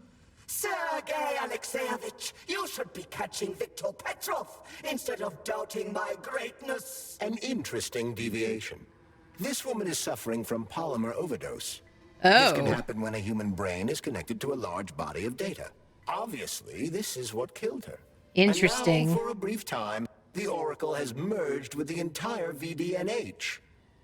J: Sergei Alexeyevich, you should be catching Viktor Petrov instead of doubting my greatness.
C: An interesting deviation. This woman is suffering from polymer overdose.
A: Oh.
C: This can happen when a human brain is connected to a large body of data. Obviously, this is what killed her.
A: Interesting.
C: And now, for a brief time, the Oracle has merged with the entire VDNH.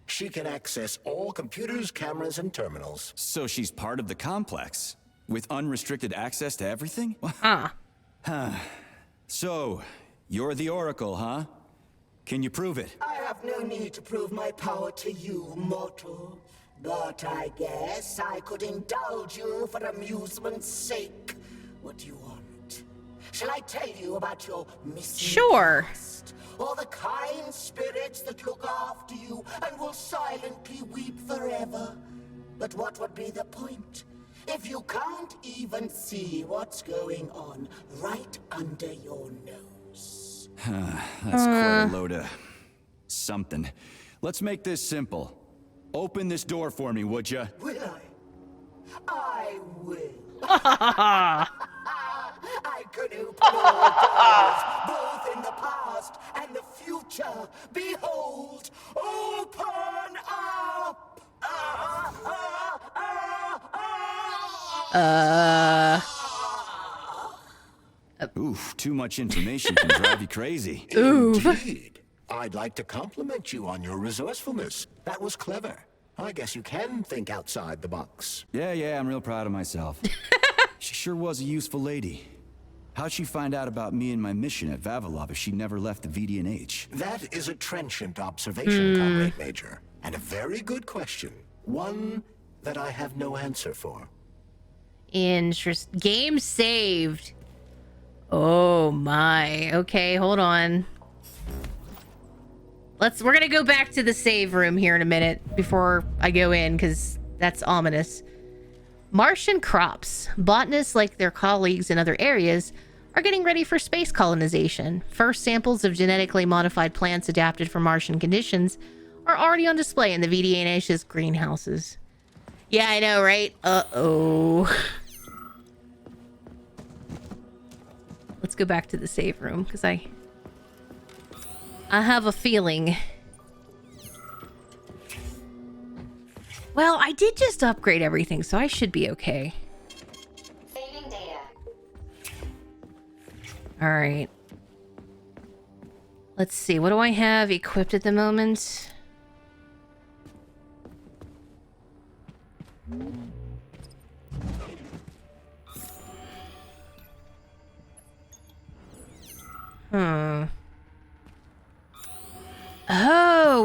C: She can access all computers, cameras, and terminals.
B: So she's part of the complex, with unrestricted access to everything? So, you're the Oracle, huh? Can you prove it?
J: I have no need to prove my power to you, mortal. But I guess I could indulge you for amusement's sake. What do you want? Shall I tell you about your missing
A: Sure.
J: past? Or the kind spirits that look after you and will silently weep forever? But what would be the point if you can't even see what's going on right under your nose?
B: That's quite a load of something. Let's make this simple. Open this door for me, would ya?
J: Will I? I will. I could open all doors, both in the past and the future. Behold, open up!
B: Oof, too much information can drive you crazy.
C: Indeed. I'd like to compliment you on your resourcefulness. That was clever. I guess you can think outside the box.
B: Yeah, I'm real proud of myself. She sure was a useful lady. How'd she find out about me and my mission at Vavilov if she never left the VDNH?
C: That is a trenchant observation, Comrade Major. And a very good question. One that I have no answer for.
A: Game saved. Oh my. Okay, hold on. We're gonna go back to the save room here in a minute before I go in, because that's ominous. Martian crops. Botanists, like their colleagues in other areas, are getting ready for space colonization. First samples of genetically modified plants adapted for Martian conditions are already on display in the VDNH's greenhouses. Yeah, I know, right? Uh-oh. Let's go back to the save room, because I have a feeling. Well, I did just upgrade everything, so I should be okay.
H: Saving data.
A: All right. Let's see. What do I have equipped at the moment? Oh,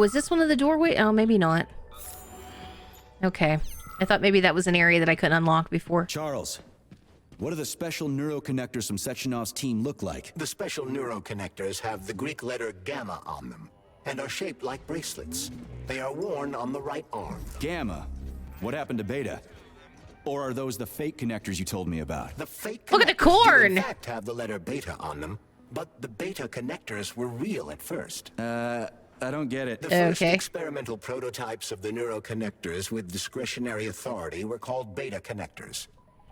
A: is this one of the doorway? Oh, maybe not. Okay. I thought maybe that was an area that I couldn't unlock before.
B: Charles, what do the special neuroconnectors from Sechenov's team look like?
C: The special neuroconnectors have the Greek letter gamma on them and are shaped like bracelets. They are worn on the right arm.
B: Gamma? What happened to Beta? Or are those the fake connectors you told me about?
C: The fake
A: Look at the
C: connectors
A: corn!
C: do in fact have the letter beta on them, but the beta connectors were real at first.
B: I don't get it.
C: The first experimental prototypes of the neuroconnectors with discretionary authority were called beta connectors.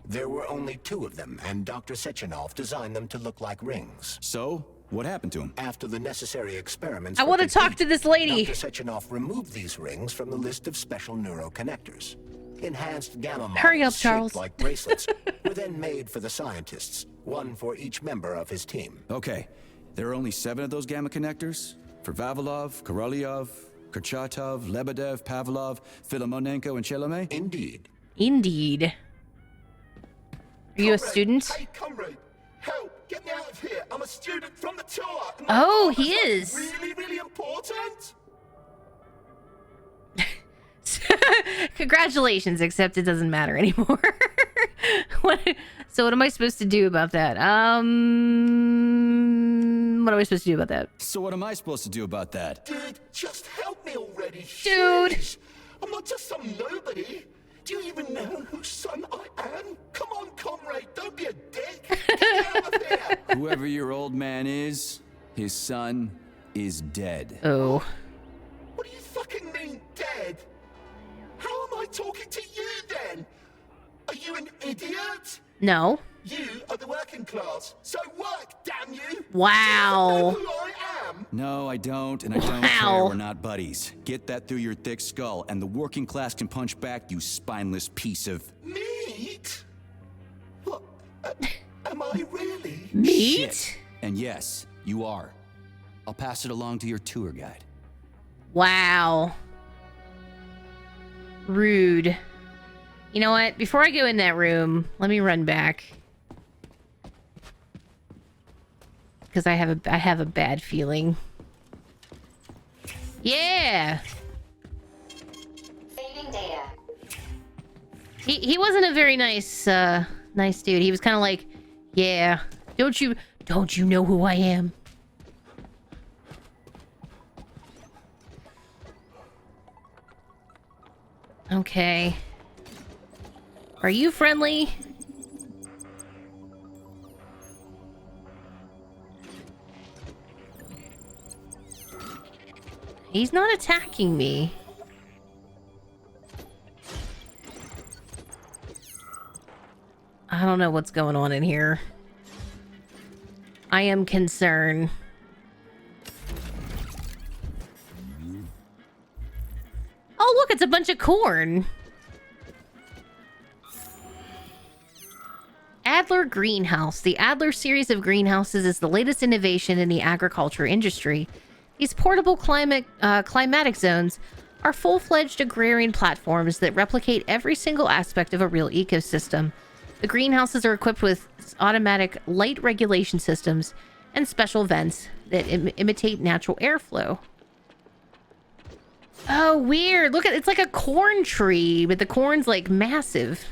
C: There were only 2 of them, and Dr. Sechenov designed them to look like rings.
B: So, what happened to him?
C: After the necessary experiments
A: I want to talk to this lady.
C: Dr. Sechenov removed these rings from the list of special neuroconnectors. Enhanced gamma
A: Hurry up,
C: models
A: Charles.
C: shaped like bracelets were then made for the scientists, one for each member of his team.
B: Okay, there are only 7 of those gamma connectors? For Vavilov, Korolyov, Kurchatov, Lebedev, Pavlov, Filomonenko, and Chelome?
C: Indeed.
A: Indeed. Are you a student?
D: Hey, comrade, help! Get me out of here! I'm a student from the tour.
A: Oh, he is.
D: Really, really important.
A: Congratulations, except it doesn't matter anymore. So what am I supposed to do about that? What am I supposed to do about that?
B: So what am I supposed to do about that?
D: Dude, just help me already.
A: Dude.
D: Jeez. I'm not just some nobody. Do you even know whose son I am? Come on, comrade, don't be a dick. Get out of here.
B: Whoever your old man is, his son is dead.
A: Oh.
D: What do you fucking mean, dead? How am I talking to you then? Are you an idiot?
A: No.
D: You are the working class, so work, damn you!
A: Wow.
D: Do you know who I am?
B: No, I don't, and I don't
A: Wow.
B: care. We're not buddies. Get that through your thick skull, and the working class can punch back, you spineless piece of...
D: Meat? What? Am I really?
A: Meat?
B: Shit. And yes, you are. I'll pass it along to your tour guide.
A: Wow. Rude. You know what? Before I go in that room, let me run back. Because I have a bad feeling. Yeah.
H: Saving data.
A: He wasn't a very nice nice dude. He was kind of like, yeah, don't you know who I am? Okay. Are you friendly? He's not attacking me. I don't know what's going on in here. I am concerned. Oh, look, it's a bunch of corn. Adler Greenhouse. The Adler series of greenhouses is the latest innovation in the agriculture industry. These portable climatic zones are full-fledged agrarian platforms that replicate every single aspect of a real ecosystem. The greenhouses are equipped with automatic light regulation systems and special vents that imitate natural airflow. Oh, weird. Look at it's like a corn tree, but the corn's like massive.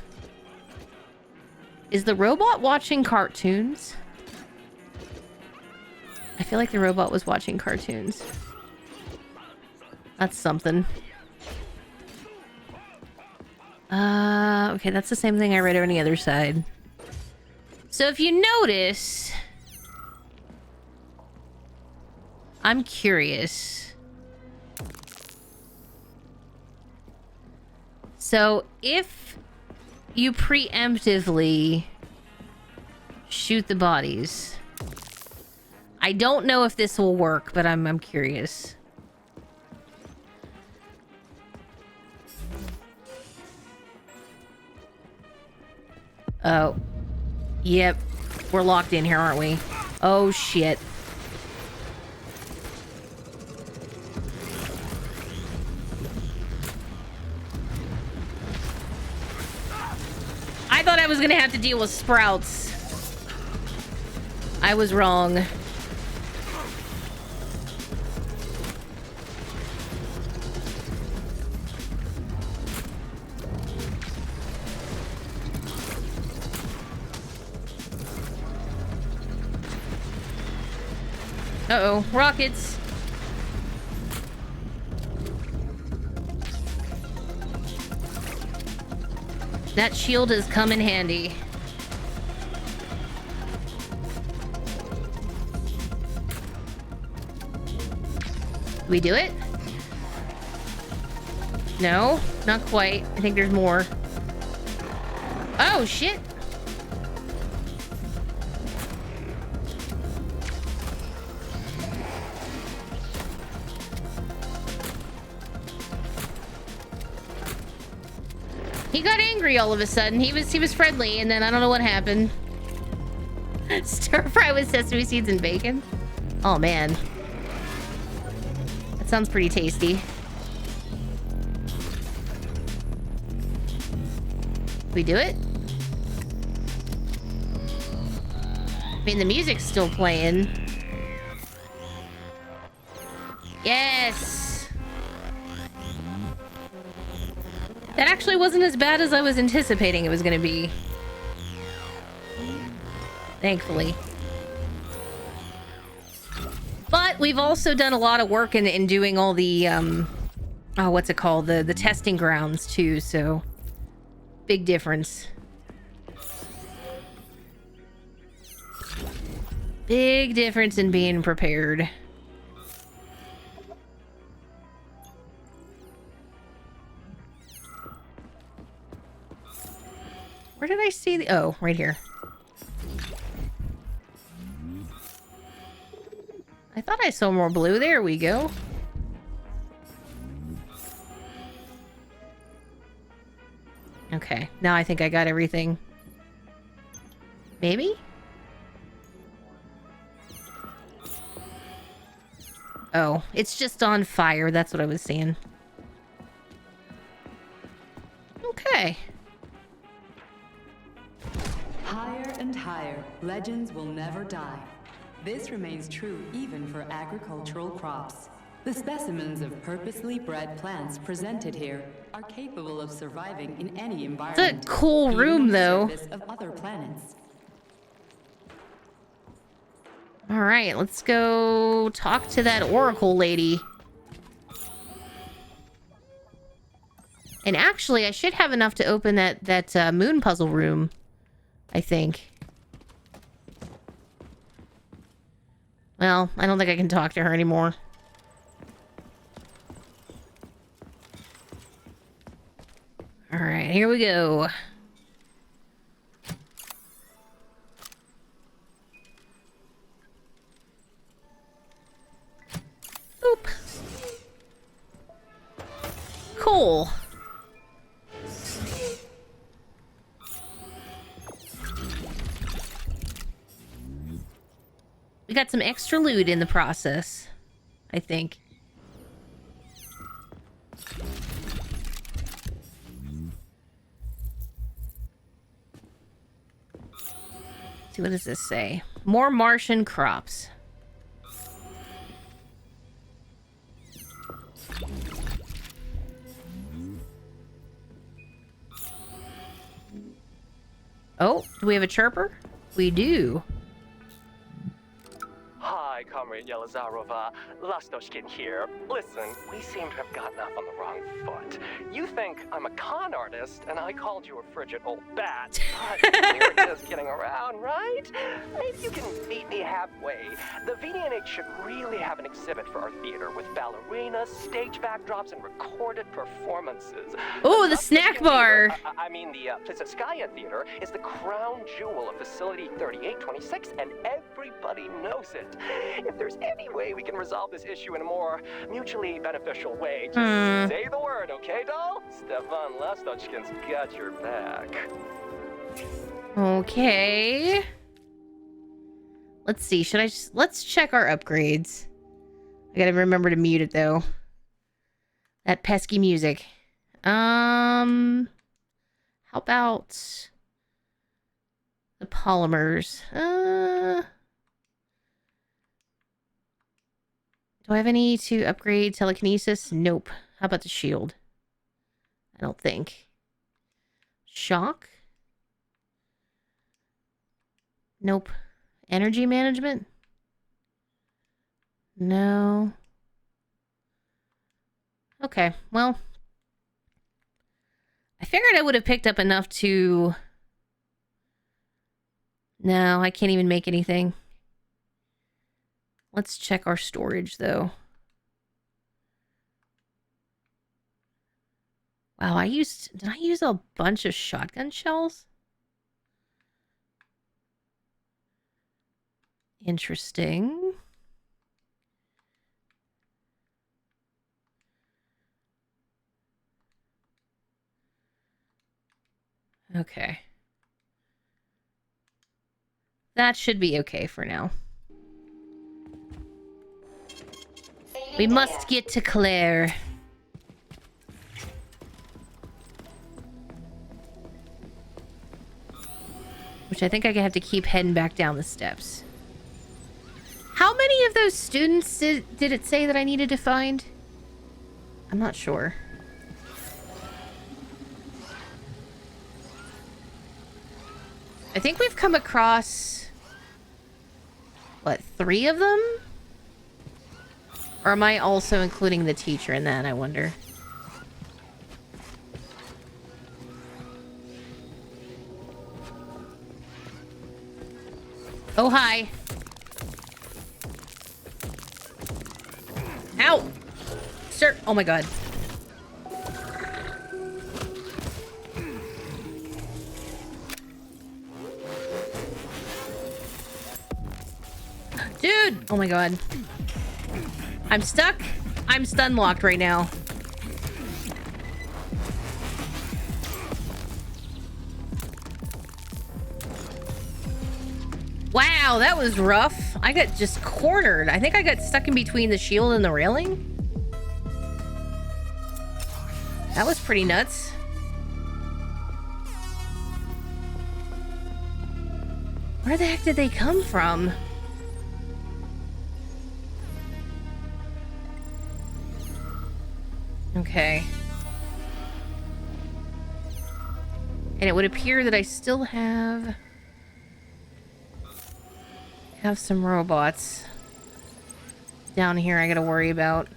A: Is the robot watching cartoons? I feel like the robot was watching cartoons. That's something. Okay, that's the same thing I read on the other side. So if you notice... I'm curious. So if you preemptively shoot the bodies... I don't know if this will work, but I'm curious. Oh. Yep. We're locked in here, aren't we? Oh, shit. I thought I was gonna have to deal with sprouts. I was wrong. Uh-oh, rockets. That shield has come in handy. We do it? No, not quite. I think there's more. Oh, shit. He got angry all of a sudden. He was friendly, and then I don't know what happened. Stir fry with sesame seeds and bacon. Oh man, that sounds pretty tasty. We do it? I mean, the music's still playing. Yes. That actually wasn't as bad as I was anticipating it was going to be. Thankfully. But we've also done a lot of work in doing all the, oh, what's it called? The testing grounds, too, so... Big difference. Big difference in being prepared. Where did I see the... Oh, right here. I thought I saw more blue. There we go. Okay, now I think I got everything. Maybe? Oh, it's just on fire. That's what I was seeing. Okay.
I: Higher and higher, legends will never die. This remains true even for agricultural crops. The specimens of purposely bred plants presented here are capable of surviving in any environment.
A: It's a cool room, though.
I: Of other planets.
A: All right, let's go talk to that Oracle lady. And actually, I should have enough to open that moon puzzle room, I think. Well, I don't think I can talk to her anymore. All right, here we go. Oop. Cool. We got some extra loot in the process, I think. See, what does this say? More Martian crops. Oh, do we have a chirper? We do.
K: Hi, Comrade Yelizarova. Lastoshkin here. Listen, we seem to have gotten off on the wrong foot. You think I'm a con artist, and I called you a frigid old bat, but we're just kidding around, right? Maybe you can meet me halfway. The VDNH should really have an exhibit for our theater with ballerinas, stage backdrops, and recorded performances.
A: Oh, the snack bar!
K: The Plisetskaya Theater is the crown jewel of Facility 3826, and everybody knows it. If there's any way we can resolve this issue in a more mutually beneficial way, just say the word, okay, doll? Stefan Lastochkin's got your back.
A: Okay. Let's see. Should I just... Let's check our upgrades. I gotta remember to mute it, though. That pesky music. How about... the polymers? Do I have any to upgrade telekinesis? Nope. How about the shield? I don't think. Shock? Nope. Energy management? No. Okay, well. I figured I would have picked up enough to... No, I can't even make anything. Let's check our storage, though. Wow, did I use a bunch of shotgun shells? Interesting. Okay. That should be okay for now. We must get to Claire. Which I think I have to keep heading back down the steps. How many of those students did it say that I needed to find? I'm not sure. I think we've come across... what, 3 of them? Or am I also including the teacher in that, I wonder? Oh, hi. Ow! Sir, oh my god. Dude! Oh my god. I'm stuck. I'm stun locked right now. Wow, that was rough. I got just cornered. I think I got stuck in between the shield and the railing. That was pretty nuts. Where the heck did they come from? Okay. And it would appear that I still have some robots down here I gotta worry about.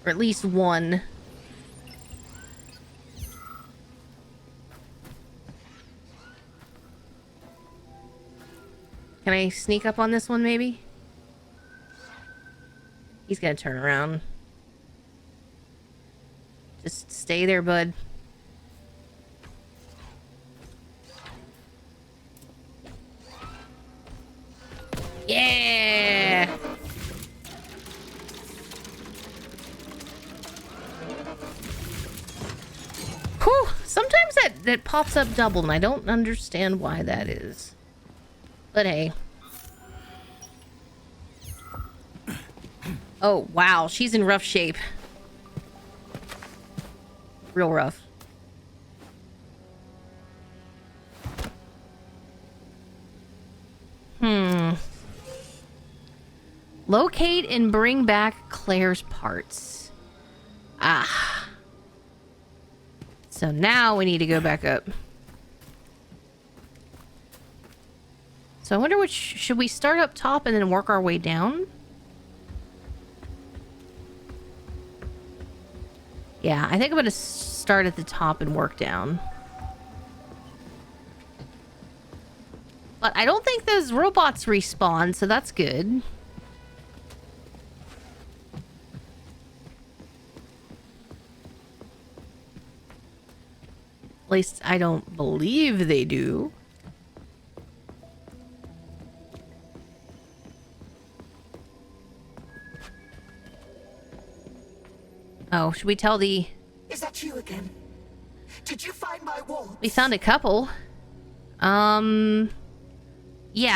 A: Or at least one. Can I sneak up on this one, maybe? He's gonna turn around. Just stay there, bud. Yeah! Whew! Sometimes that pops up double, and I don't understand why that is. But hey. Oh, wow. She's in rough shape. Real rough. Locate and bring back Claire's parts. Ah. So now we need to go back up. So I wonder which... should we start up top and then work our way down? Yeah, I think I'm going to start at the top and work down. But I don't think those robots respawn, so that's good. At least I don't believe they do. Oh, should we tell the...
J: Is that you again? Did you find my wall?
A: We found a couple. Yeah,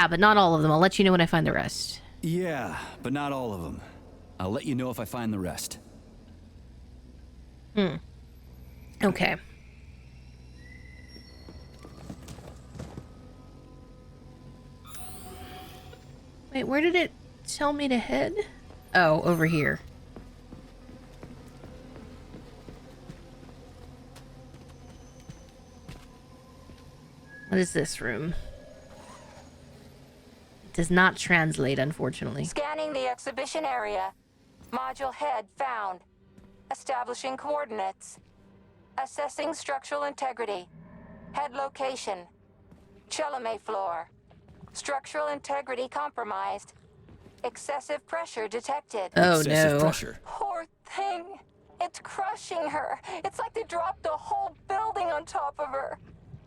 A: but not all of them. I'll let you know when I find the rest.
B: Yeah, but not all of them. I'll let you know if I find the rest.
A: Okay. Wait, where did it tell me to head? Oh, over here. What is this room? does not translate, unfortunately.
F: Scanning the exhibition area. Module head found. Establishing coordinates. Assessing structural integrity. Head location. Chelome floor. Structural integrity compromised. Excessive pressure detected.
A: Oh,
B: Excessive
A: no.
B: pressure.
F: Poor thing. It's crushing her. It's like they dropped the whole building on top of her.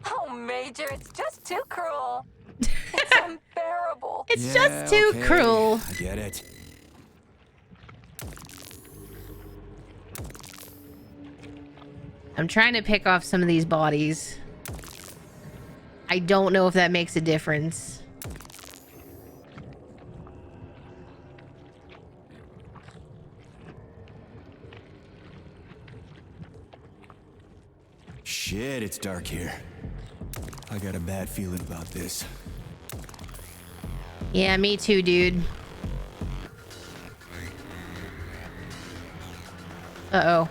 F: Oh, Major, it's just too cruel. It's unbearable.
A: It's just too cruel.
B: I get it.
A: I'm trying to pick off some of these bodies. I don't know if that makes a difference.
B: Shit, it's dark here. I got a bad feeling about this.
A: Yeah, me too, dude. Uh-oh.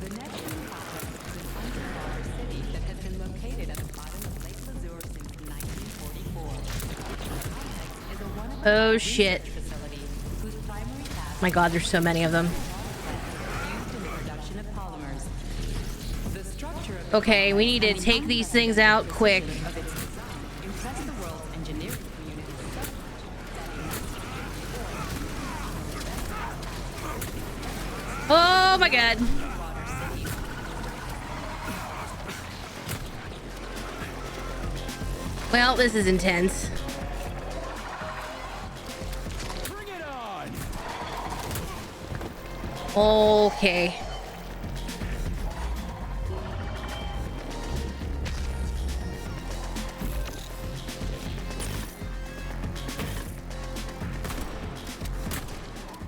I: The Neptune complex is an underwater city that has been located at the bottom of Lake Lazur since 1944. The complex is a one-of-a-kind
A: Oh, shit.
I: research facility whose primary task
A: My god, there's so many of them.
I: used in the production of polymers. The structure of
A: Okay, we need to take these things out quick.
I: of its design impressed the world's engineering community so much that
A: Oh my god. Well, this is intense.
B: Bring it on!
A: Okay.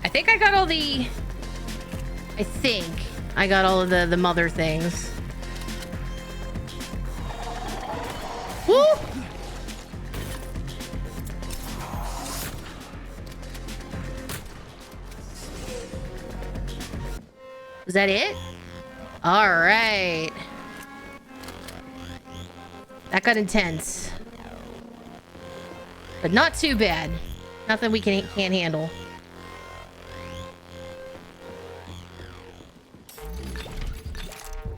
A: I think I got all the... I think I got all of the mother things. Woo! Was that it? All right. That got intense. But not too bad. Nothing we can't handle.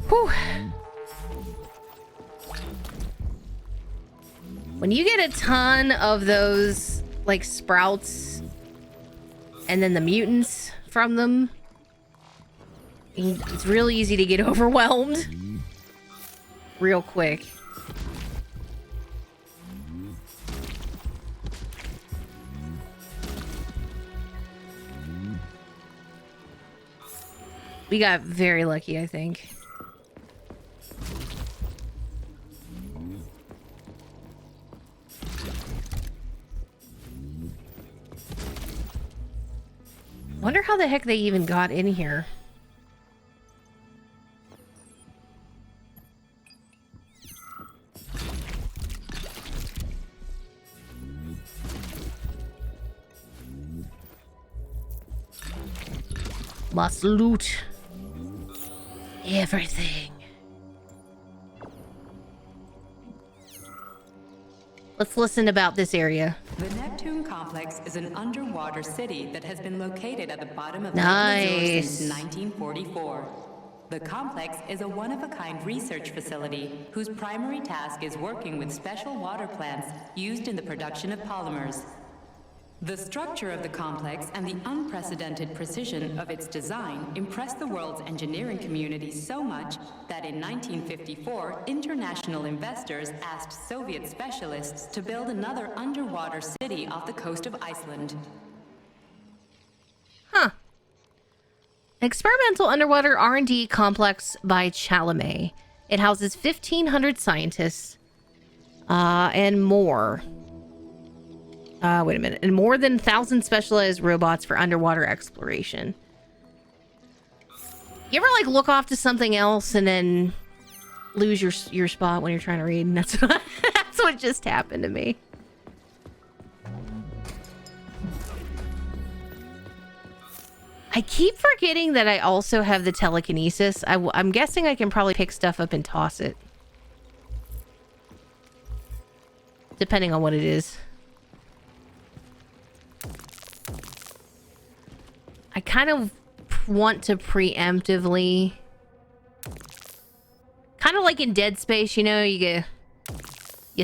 A: Whew. When you get a ton of those, like, sprouts, and then the mutants from them, it's real easy to get overwhelmed. Real quick. We got very lucky, I think. Wonder how the heck they even got in here. Must loot everything. Let's listen about this area.
I: The Neptune complex is an underwater city that has been located at the bottom of
A: Nice.
I: Lake Lazur since 1944. The complex is a one-of-a-kind research facility whose primary task is working with special water plants used in the production of polymers. The structure of the complex and the unprecedented precision of its design impressed the world's engineering community so much that in 1954, international investors asked Soviet specialists to build another underwater city off the coast of Iceland.
A: Huh. Experimental underwater R&D complex by Chelome. It houses 1,500 scientists and more. Wait a minute. And more than 1,000 specialized robots for underwater exploration. You ever, like, look off to something else and then lose your spot when you're trying to read? And that's what just happened to me. I keep forgetting that I also have the telekinesis. I'm guessing I can probably pick stuff up and toss it. Depending on what it is. kind of want to preemptively, kind of like in Dead Space, you know, you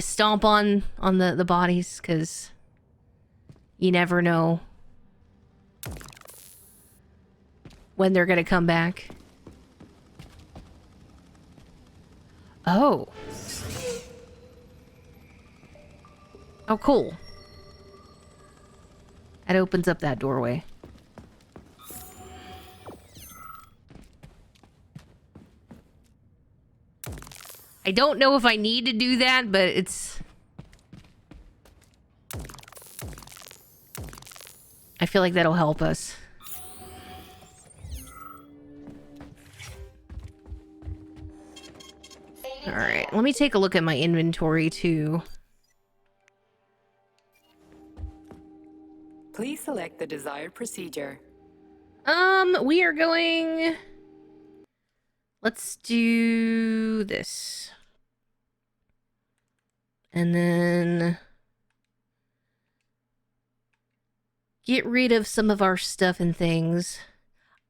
A: stomp on the bodies because you never know when they're gonna come back. Oh. Oh, cool. That opens up that doorway. I don't know if I need to do that, but it's... I feel like that'll help us. Alright, let me take a look at my inventory, too.
I: Please select the desired procedure.
A: We are going... Let's do this. And then... get rid of some of our stuff and things.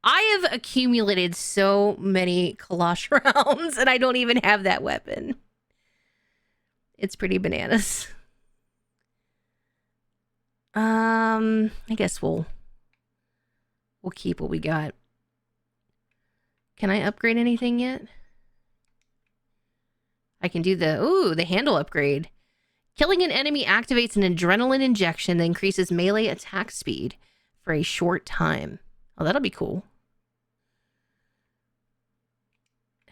A: I have accumulated so many Kalash rounds, and I don't even have that weapon. It's pretty bananas. I guess we'll keep what we got. Can I upgrade anything yet? I can do the handle upgrade. Killing an enemy activates an adrenaline injection that increases melee attack speed for a short time. Oh, that'll be cool.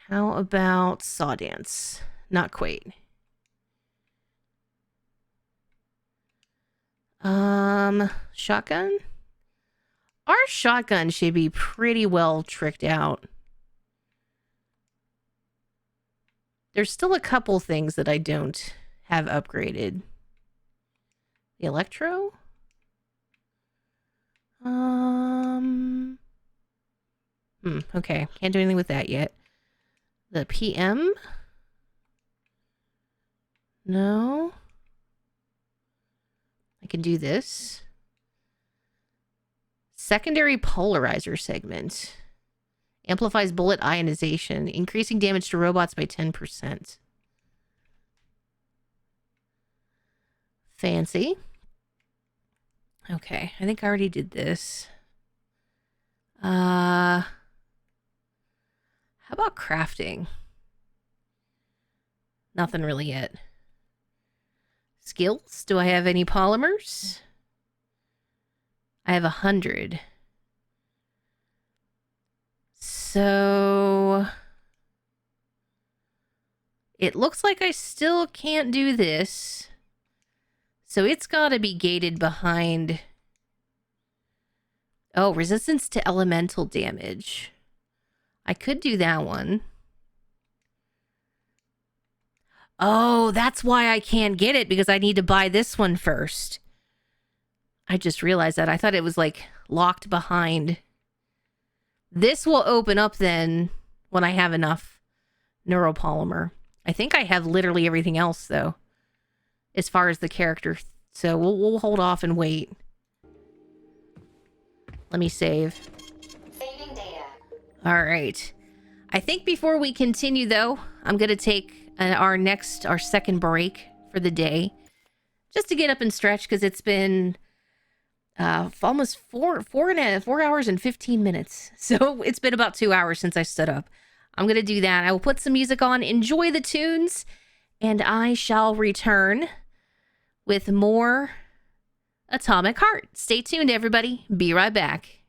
A: How about Saw Dance? Not quite. Shotgun? Our shotgun should be pretty well tricked out. There's still a couple things that I don't have upgraded. The Electro? Okay. Can't do anything with that yet. The PM? No. I can do this. Secondary polarizer segment. Amplifies bullet ionization, increasing damage to robots by 10%. Fancy. Okay, I think I already did this. How about crafting? Nothing really yet. Skills? Do I have any polymers? I have 100. So it looks like I still can't do this. So it's got to be gated behind. Oh, resistance to elemental damage. I could do that one. Oh, that's why I can't get it, because I need to buy this one first. I just realized that. I thought it was like locked behind. This will open up then when I have enough neuropolymer. I think I have literally everything else though, as far as the character. So we'll hold off and wait. Let me save.
H: Saving data.
A: All right. I think before we continue though, I'm going to take our second break for the day, just to get up and stretch, because it's been almost 4 hours and 15 minutes. So it's been about 2 hours since I stood up. I'm going to do that. I will put some music on, enjoy the tunes, and I shall return with more Atomic Heart. Stay tuned, everybody. Be right back.